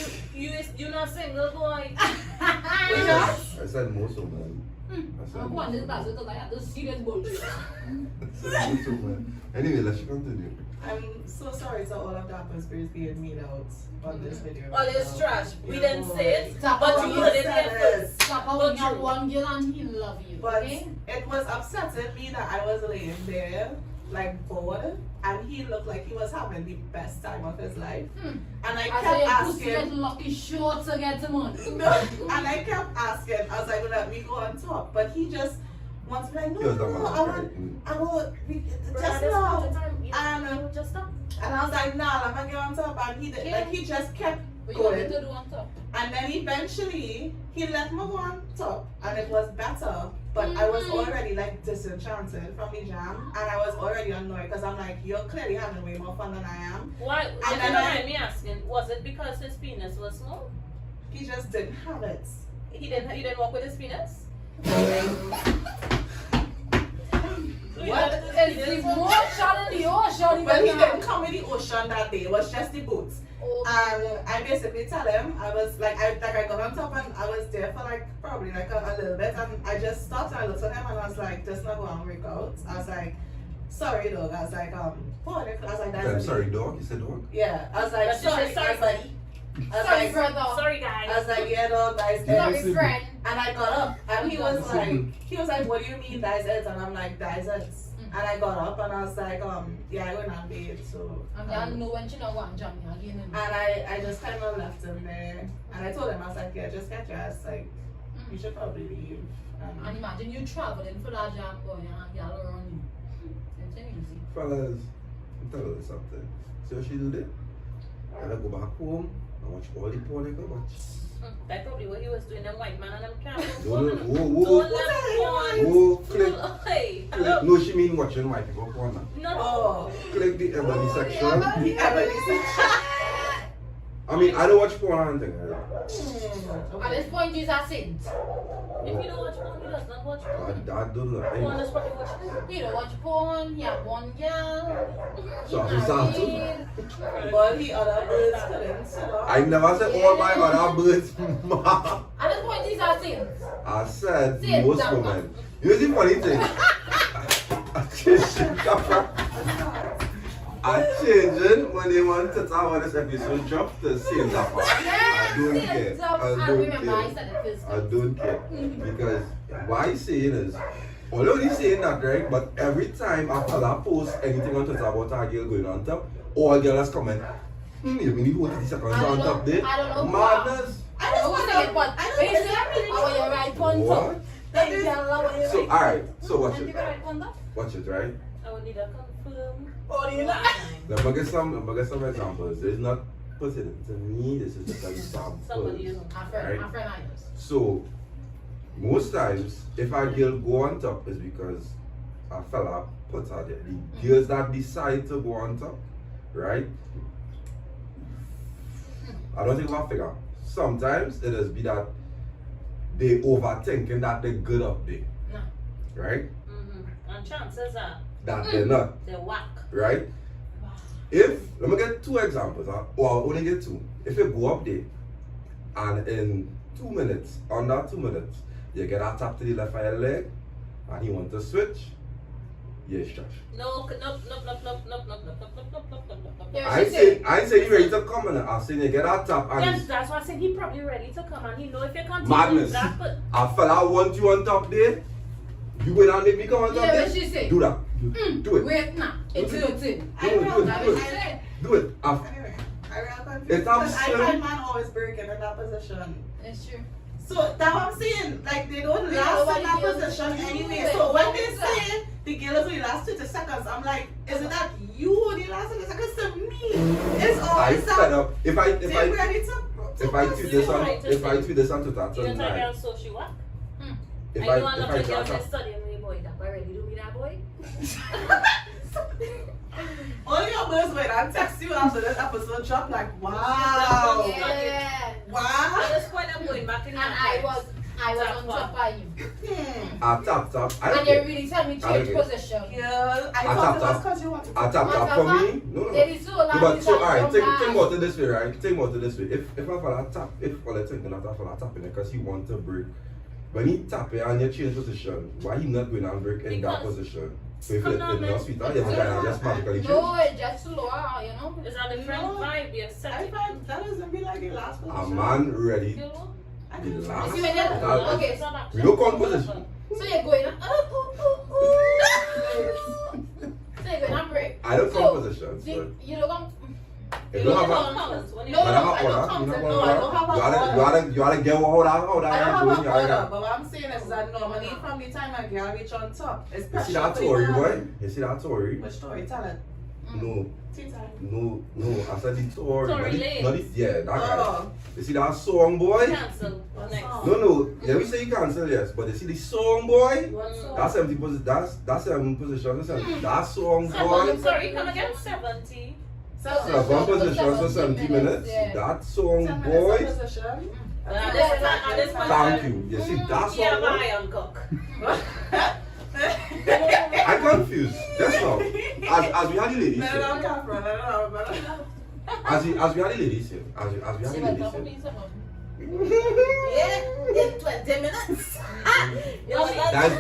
you not single boy. Yeah. I said most of them. I said I'm most going to of class them. because I had this serious bullshit. I said most of them. Anyway, let's continue. I'm so sorry to all of the atmospheres being made out on this video. All this trash. We didn't say it, Stop but all you you heard it said here it. first. Stop how you have one girl and he love you, But okay? it was upsetting me that I was laying there, like bored, and he looked like he was having the best time of his life. Hmm. And I I kept say your pussy get asking, lucky short to get the money. no, and I kept asking, I was like, let me go on top. But he just wants to be like, no, He was no, the no, man, I want, right? I want, Bro, just at this now. point in time, you And just stop. And I was like, nah, I'm gonna get on top. And he did, Yeah. like, he just kept But you want me going. to do on top. And then eventually, he let me go on top, and it was better. But I was already like disenchanted from the jam, and I was already annoyed because I'm like, you're clearly having way more fun than I am. Why? If you then don't I- mind me asking, was it because his penis was small? He just didn't have it. He didn't walk with his penis? What? It's the motion in the ocean. Well, he didn't come with the ocean that day. It was just the boats. Oh, And I basically tell him, I was like, I got on top and I was there for like probably like a little bit, and I just stopped and I looked at him and I was like, just not going to work out. I was like, sorry dog. I was like, Paul, I was like, that's I'm sorry, dog. You said dog? Yeah, I was like, But she sorry, said sorry, buddy. I was sorry, like, brother. Sorry, I guys. was like, yeah, dog, guys. Sorry, friend. And I got up and he was like, what do you mean dies? And I'm like, dies. And I got up and I was like, yeah, I went on date, so. And I know when she not want to jam me again. And I just kind of left him there. And I told him, I was like, yeah, just get dressed. Like, you should probably leave. And imagine you traveling for that jam boy and a girl around you. It's easy. Fellas, I'm telling you something. See what she do there? I gotta go back home and watch all the porn I can watch. That's probably what he was doing. Them white man and them cameras. No, click. No, she mean watching white people porn now. No. Oh, Click the ebony section. the ebony section. I mean, I don't watch porn and things like that. At this point, these are sins. If you don't watch porn, he does not watch porn. I don't know. Porn is probably watching. You don't watch porn, you have one girl. So I'm married. But the other birds couldn't sit up. I never said all my other birds. At this point, these are sins. I said Sit most down. women. You know the funny thing? I changing when they want to talk about this episode drop to same zapper. I don't care. I remember I said it first. I don't care. Because what he's saying is, although he's saying that, right, but every time a fella posts anything on Twitter about a girl going on top, all girls comment, you mean you want to see second on top there? I don't know. Madness. I don't know, but basically, I want your right one What? top. Then you can allow your So, right alright, so watch and it. you can right one top. Watch it, right? I would need a confirm. Oh, do you know? Let me get some examples. This is not pertinent to me, this is just an example. Somebody you know. My friend I know. So, most times, if a girl go on top, is because a fella puts her there. The girls that decide to go on top, right? I don't think we'll figure. Sometimes it is be that they overthinking that they're good up there, No. right? And chances are That they're not, they whack. right? If, let me get two examples, or I'll only get two. If you go up there and in 2 minutes, under 2 minutes, you get a tap to the left of your leg and you want to switch, yes, Josh. No. Yeah, I she said- ain't saying you ready to come and I'm saying you get a tap and Yes, that's why I said he probably ready to come and he know if you continue Madness. that, but a fella want you on top there, you go down there, me come on top Yeah, there, what she say? do that. Do it. Wait, nah. It's Do your it. thing. Do it, do it, That's do what she it. said. Do it. Anyway, I real confused. It's Because I absurd. find man always breaking in that position. It's true. So that's what I'm saying. Like they don't Yeah, last in nobody that feels position it. anyway. So when they say the girl is only last 20 seconds, I'm like, is it that you only last 20 seconds to me? It's I always fed that up. If I tweet this on Right, if I just tweet this on Twitter you don't tonight, girl so she whack. if I know a lot I of girls drop that study me boy that already do me that boy. only your birds when I text you after this episode drop like wow. Yeah. Wow. At this point I'm going back in And I was on top by you. I tap I don't And they care. really tell me I don't change care. position. Girl, I I thought it tap, was because you wanted to. I tap for me. No. They be so loud. No, but it's so like alright, so think mad. about it this way, right? Think about it this way. If a fella tap, if all I think that a fella tapping because he want to break. When he tap it and you change position, why he not going and break in that Because- position? So if Come it on, in man. the sweeter, you have to just magically change. No, it's just slower, you know. It's a different No. vibe, you're I set. find that doesn't be like the last A position. man ready. You know? I The don't last. You see when you're- That- okay. It's not We don't come position. So you're going, so you're going to break. I don't So, come positions, but you don't come. if You you don't have a have colors when you No, but I'm I not don't order, come you to- know no, I don't have a you gotta get how that I don't have going, a you order, gotta but what I'm saying is that normally from the time a girl reach on top, it's You pressure see that for the Tory, man. boy? You see that Tory? Which story? Tell it. No, Tea time. no, I said the Tory. Tory not the- Lanez. not the- Yeah, that guy. Oh, You see that song, boy? cancel. What Next. song? No, yeah, we say you cancel, yes, but you see the song, boy? what song? That's 70 position, that's 7 position, that song, Seven, boy. sorry, come again, 70. So one position, so 70 minutes, Yeah. that song, 10 minutes of boy. position. At this point, Thank you. You see that yeah, song, boy? my uncle. I confused. Just now. As we had the ladies No, here. no, Capra, no. As we had the ladies here. As we had the ladies here. Yeah, in 20 minutes.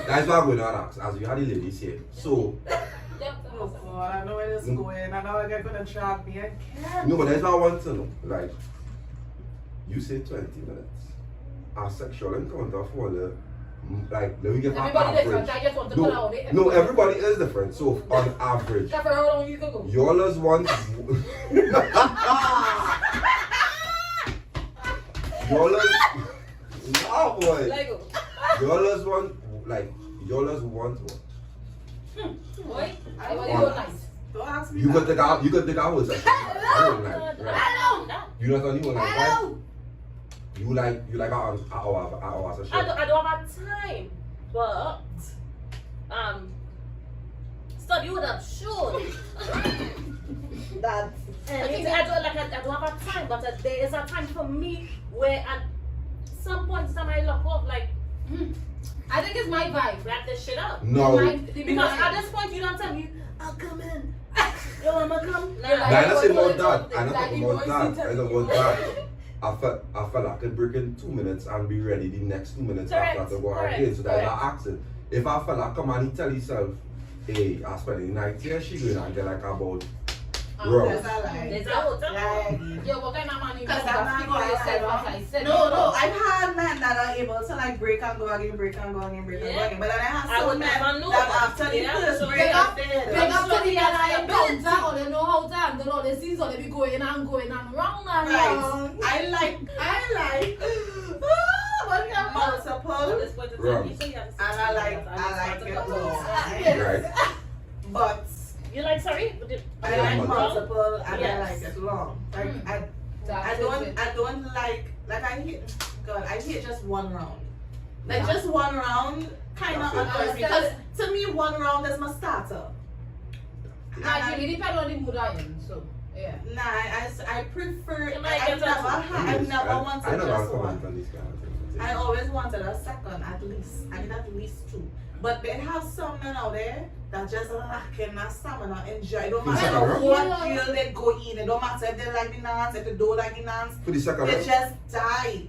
That's why we're not asked. As we had the ladies here. So Oh God, I know where this is going. I know they're gonna trap me again. no, but that's what I want to know. Like, you say 20 minutes. Our sexual encounter for the like let me get my Everybody different. average. I just want to put out it. No, everybody is different. So on average, Capra, how long you can go? y'all is one. Y'all is. Nah, boy. Lego. Y'all is one. Like y'all is one to one. Boy, I want don't you nice. Don't ask me You that. could take out sex. I don't like. Right. Hello. You not only one like that. Hello. You like our session. I don't have time, but study would have shown that I don't have a time, but there is a time for me where at some point in time I lock up like I think it's my vibe. wrap this shit up. No. Because at this point you don't tell me I'll come in. You wanna come? You're like- Nah, I not say about Like that. I not talking about that. I know about that. I felt I could break in 2 minutes and be ready the next 2 minutes Correct, after to go correct, again. So that's correct. an accent. If I felt like come and he tell himself, hey, I spend the night here, she going and get like about bro. That's a lie. There's a hotel. Lie. Yo, what kind of man you Cause got? I'm not Speak for yourself, going as I said. No, I've had men that are able to like break and go again, break and go again, break and go Yeah. again. But then I have I some would men never know that that. after the Yeah, first so break big up- up there. Big up to the Sure, guy yeah, encounter, or they know how to handle all the scenes, or they be going and wrong and Right. wrong. I like what kind of At multiple, this point in Wrong. time, you say you have to and I like it long. Right. But You like sorry? I Yeah, like multiple. multiple and I Yes. like it long. Like I That's it. don't like I hate I hate just one round. Like Yeah. just one round kind of That's it. annoys me because to me one round is my starter. Nah, it really depends on the mood I am, so, yeah. Nah, I prefer. You might I've get never a- had. I've never I wanted never just comment one. on this kind of thing. I always wanted a second at least. I need at least two. But they have some men out there that just lacking that stamina. Enjoy. It don't For the matter second round? what drill they go in. It don't matter if they like the dance, if they don't like the dance. For the second They round. just die.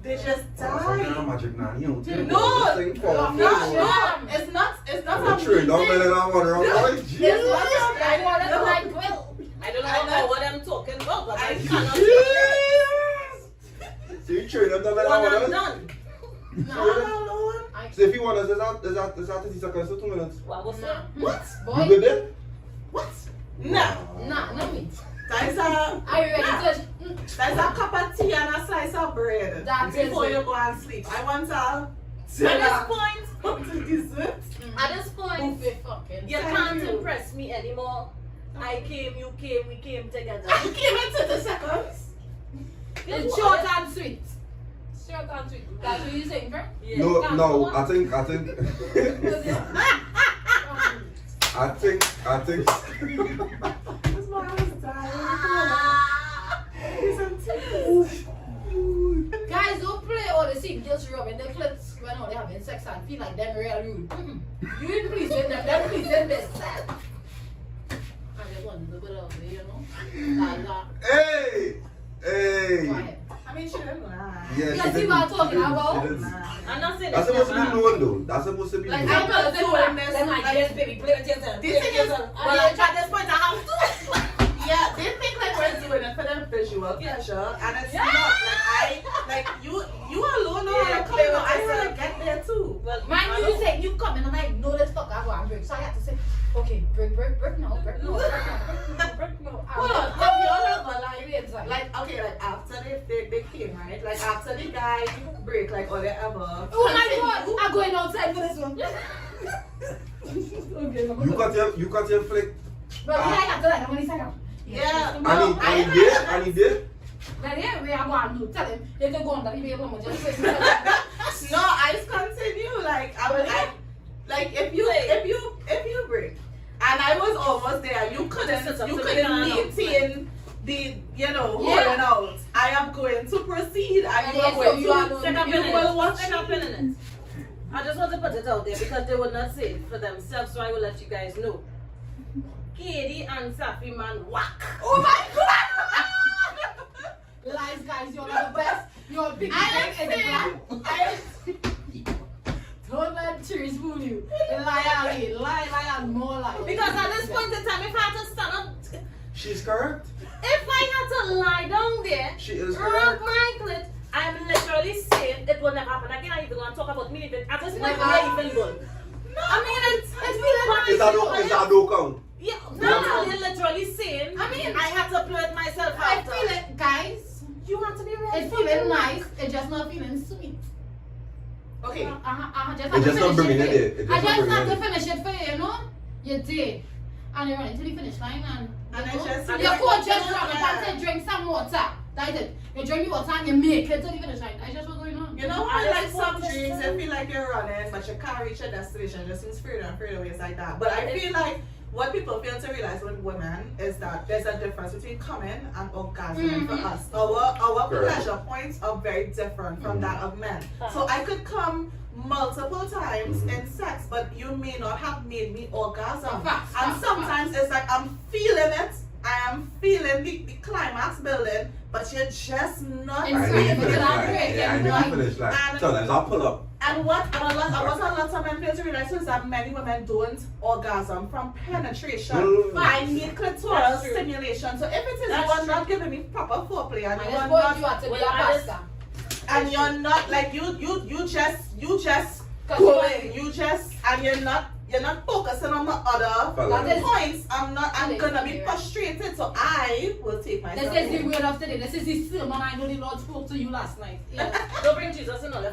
They just Oh, some kind of die. magic now. You know, No, this thing for no, No, it's not. It's not I'm a sure don't meeting. let it on one round. No, Boy, it's Jesus. not a- I want no. to like Will. I don't I know know. what I'm talking about, but I I- cannot So you train them, don't let one it and on. done. Alone. So if you want us, is that 30 seconds to 2 minutes? What was Nah. that? What? You Boy, good there? What? Nah. nah, no me. That's a. Are you ready to? That's a cup of tea and a slice of bread That's before it. you go and sleep. I want a At this point, to dessert. at this point, Buffet fucking. you Thank can't you. impress me anymore. I came, you came, we came together. You came into the seconds. It's short and sweet. Short and sweet. That's what you're saying, bro? Yeah. No, I think Um, This man is dying. He's in tears. Guys, don't play all the scene just rubbing the clips when all they having sex and feel like them real rude. You ain't pleasing them pleasing themselves. I just want to put it out there, you know? Like that. hey. Quiet. I mean, she didn't lie. Yeah, You she see didn't- what I'm talking she didn't- about? she didn't. Nah. I'm not saying That's it's supposed to never be known though. That's supposed to be Like, known. I'm not doing this. Then like, yes, baby, play with yourself. The thing is, well, well, at this point, I have to. yeah, they think like we're doing it for their visual pleasure, and it's Yeah. not. Like you alone know how Yeah, to come. play with I had yourself. to get there too. Well, Mind you, you say you come in and I know this fuck I go and break. So I have to say, okay, break now, break now. Hold on, have you all ever Like, like okay, like after they came, right? Like after the guy break, like or they ever. oh my god, I'm going outside for this one. Okay, You cut your flick. but yeah, I have to like, I'm gonna say that. Yeah. No, And he did. But yeah, we are going to tell him, you can go on that, you will just say, No, I just continue. Like like if you break, and I was almost there, you couldn't maintain the holding out. I am going to proceed. And you are going to Stick up in it. Stick up in it. I just want to put it out there because they will not say it for themselves, so I will let you guys know. Katie and Safi man whack. Oh my god! Lies, guys, you're the best. You're big. I am saying. Don't let trees fool you. Lie, and more lie. Because at this point in time, if I had to stand up, She's correct. if I had to lie down there, She is rub correct. my clit, I'm literally saying it will never happen again. I'm even going to talk about me. At this point, Never. we're even good. No, I mean, it's Is that no count? Yeah, now you're literally saying, I mean, I have to play it myself I after. feel it, guys. You have to be ready. It's feeling nice. It's just not feeling sweet. Okay. I just It's have just to not finish bringing it. it in. It's I just not just have bringing to it in. finish it for you, you know? You did. And you run into the finish line and And I you know? just- Your coach just Yeah. run up and said drink some water. That's it. You drink the water and you make it to the finish line. That's just what's going on. You know I how like just some want to dreams, say- you feel like you're running, but you can't reach your destination. It just seems further and further away. It's like that. But I feel like what people fail to realize with women is that there's a difference between coming and orgasming for us. Our Correct. pleasure points are very different from that of men. So I could come multiple times in sex, but you may not have made me orgasm. Facts, And facts, sometimes it's like I'm feeling it. I am feeling the climax building, but you're just not. I need to Inside, finish but line. I'm Yeah, I need to right. finish line. And- Sometimes I'll pull up. And what a lot of men fail to realize is that many women don't orgasm from penetration. Mm. I need clitoral That's true. stimulation. So if it is That's you are true. not giving me proper foreplay and I you just are want you not have to be a Well, I just- pastor. and you're not like you just Cause going, you just and you're not focusing on the other Fella. That is- points. I'm That is gonna be right. frustrated, so I will take This myself. is the home. word of today. This is the sermon I know the Lord spoke to you last night. Don't bring Jesus in all the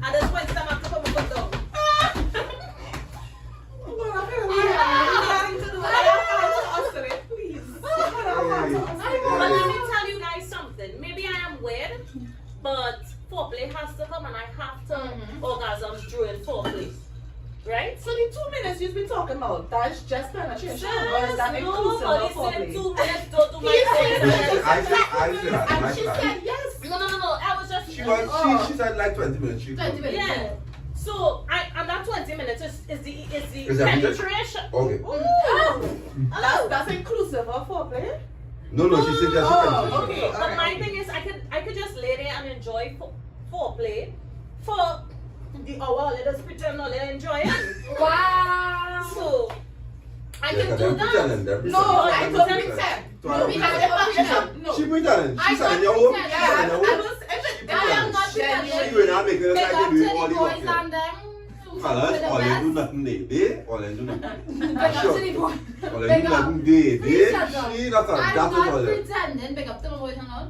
At this point, I'm have to come up down. But let me tell you guys something. Maybe I am weird, but foreplay has to come and I have to orgasm during foreplay. Right? So the 2 minutes you've been talking about, that's just penetration, or is that inclusive Nobody of said foreplay? 2 minutes, don't do my He thing. said- I said that. And I she said that. said yes. No, I was just. She said like 20 minutes. 20 minutes. Yeah. So and that 20 minutes is the Is everything? penetration. Okay. That's inclusive of foreplay? No, she said just Oh, penetration. okay. But my thing is, I could just lay there and enjoy foreplay for the hour. Let us pretend or let us enjoy it. Wow. So I Yeah, can 'cause do they're that. pretending, they're No, pretending. I They're don't pretending. pretend. So No, I'm because pretending. no. She pretending. I She said don't your home. pretend. She said your I home. was, if it, I am not She pretending. will not make it Big like up they to do all the the boys work. and them. Fellas, For the all they do best. nothing they. All they do nothing. Big up to the boys. All they Big do up. nothing they. Please shut up. She that's all. I'm That is all not they. pretending. Big up to the boys and all.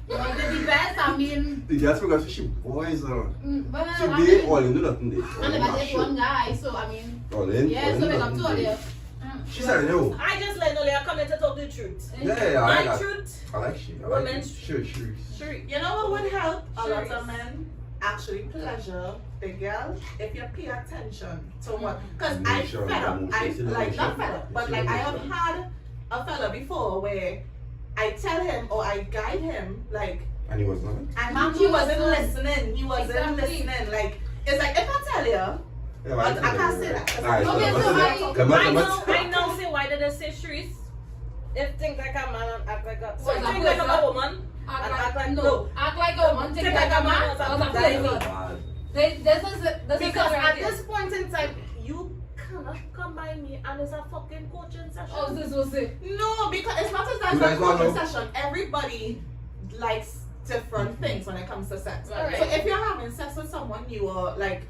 You want to be best, I mean, Just because she boys are. well, She I they mean, all they do nothing they. I never did one guy, so I mean, All they yeah, so big up to all they. you. She said no. I just let Nolia come in to talk the truth. Yeah, I My like that. truth. I like she. I like Women- it. Sure. Sure. you know what would help a lot Sure. of men actually pleasure the girl if you pay attention to what, because I Emotion, fed up, I emotion, like not emotion. fed up, but like I have had a fella before where I tell him or I guide him like, And he was not. and he wasn't listening, he wasn't Exactly. listening, like it's like if I tell you, Yeah, but I can't say that. Alright, so Okay, what's so the- I- come on, I come know, on. I know. Say why did I say Shrees? If think like a man and act like a, so What, think a like person? a woman. Act And like, act like no. no. Act like a woman, think like a man, or That's something. me. This is Because right at here. this point in time, you cannot come by me and it's a fucking coaching session. Oh, this was it. no, because it's not just that You it's a guys wanna coaching know? session. Everybody likes different things when it comes to sex. Right. So if you're having sex with someone new or like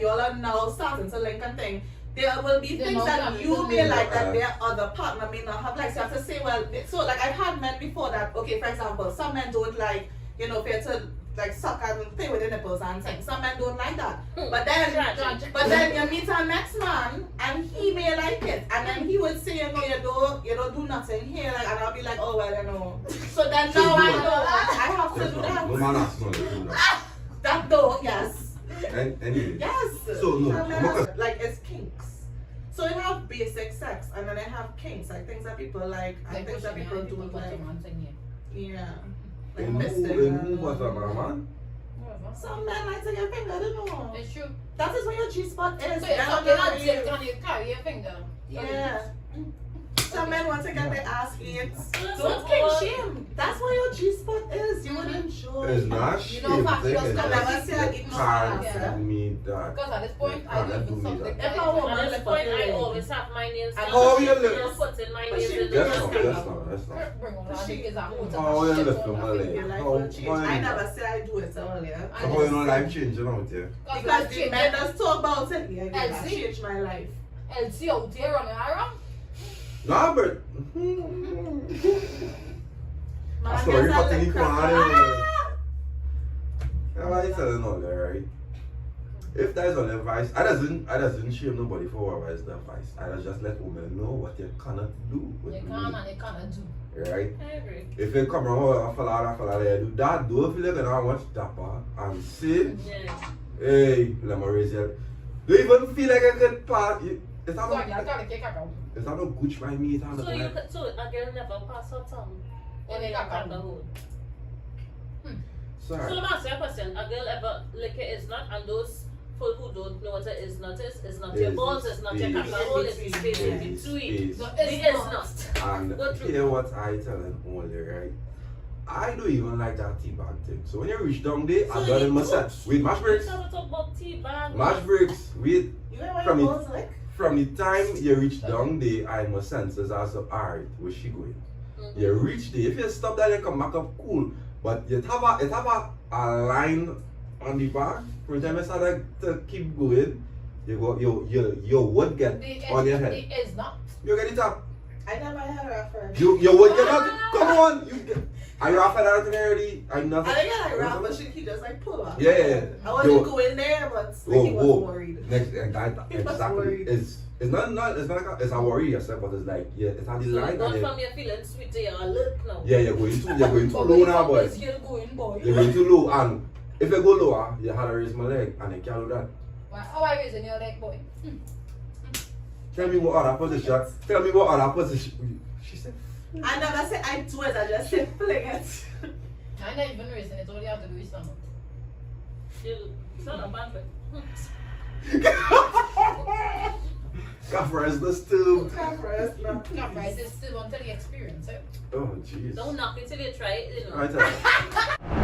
you all are now starting to link and thing, there will be They're things not that coming you to may me. like that their other partner may not have. Like, so you have to say, well, so like I've had men before that, okay, for example, some men don't like, you know, for you to like suck and play with the nipples and things. Some men don't like that. But then Tragic. you meet our next man and he may like it. And then he would say, you don't do nothing here, like, and I'll be like, oh well, you know. So then now I know I have to do No that. man asked no to do that. That though, yes. Anyway. Yes. So, no, And then because- like it's kinks. So you have basic sex and then I have kinks, like things that people like and Like things that pushing people me, don't like. man thing here. Yeah. In Like who fisting. was that, man? Some men like to get finger, I don't know. It's true. That is where your G-spot is. So They you're don't talking know about you. dick and you carry your finger. Yeah. Some men want to get their ass ate. That's Don't what king all- shame. That's where your G-spot is. You wouldn't enjoy. It's not You shit. know, fact, thing just is come that never say I you eat no can't ass, do me that. Because at this point, You I can't do do something. me If that. I want At to this lift point, up I your always have my nails And done. how you I'm lift? putting my But nails she in the That's does not, basket. that's not, that's not. Bring on that niggas at home. Oh, you lift them your early. life How will change. I you never say I do it earlier. So how you know life changing out there? Because the men just talk about it. Yeah, yeah, that LC. changed my life. LC out here running around. Nah, but. Man, Sorry, gets a but lick you crack. can't. Ah! Yeah, why you telling all that, right? If there's an advice, I doesn't shame nobody for what is the advice. I just let women know what you cannot do with You me. can and you cannot do. Right? I agree. If you come around, I fella, do that, do if you're gonna watch Dapper and say, Yeah. hey, let me raise you. Do you even feel like a good part? It's not Sorry, I no, gotta kick out. it's not no gooch by me. It's not So no you like, could, so a girl never pass her tongue When on they your got cracker tongue. hole. So sorry. let me ask you a question. A girl ever lick it is not, and those people who don't know what it is not your Is balls, it's not your is- cracker hole, it's the space in Is- between. is- So It it's is not. not. And Go through. hear what I tell them only, right? I don't even like that tea bag thing. So when you reach down there, I So got you in myself. With mash You breaks, never talk about tea bag. mash breaks, with You know what From your it- balls like? from the time you reach down there, I'm a senses as of alright, where she going? Mhm. You reach there, if you stop there, you come back up cool. But it have a line on the back. From the time you start to keep going, you would get on your head. It is not. You get it up. I never had her first. You would get up. Come on. You get. Are you off at that already? I'm not. I didn't get like rap, but he just like pull up. Yeah. I wasn't Yo. going there, but Whoa, he was whoa. worried. Next, that He was exactly. worried. It's not it's a worry yourself, but it's like it's on the So line. you gone And from your feeling sweet to your look now. you're going too But low when now, boy. this girl going, boy. You're going too low, and if you go lower, you had to raise my leg, and you can't do that. How are you raising your leg, boy? Tell me what other position. Tell me what other position. She said. I never said I do it, I just said fling it. I'm not even raising it. All you have to do is stand up. It's not a bad way. Gaffer is disturbed. First, no. Come right, it's still until you experience it. Oh jeez. Don't knock it till you try it, you know. I tell you.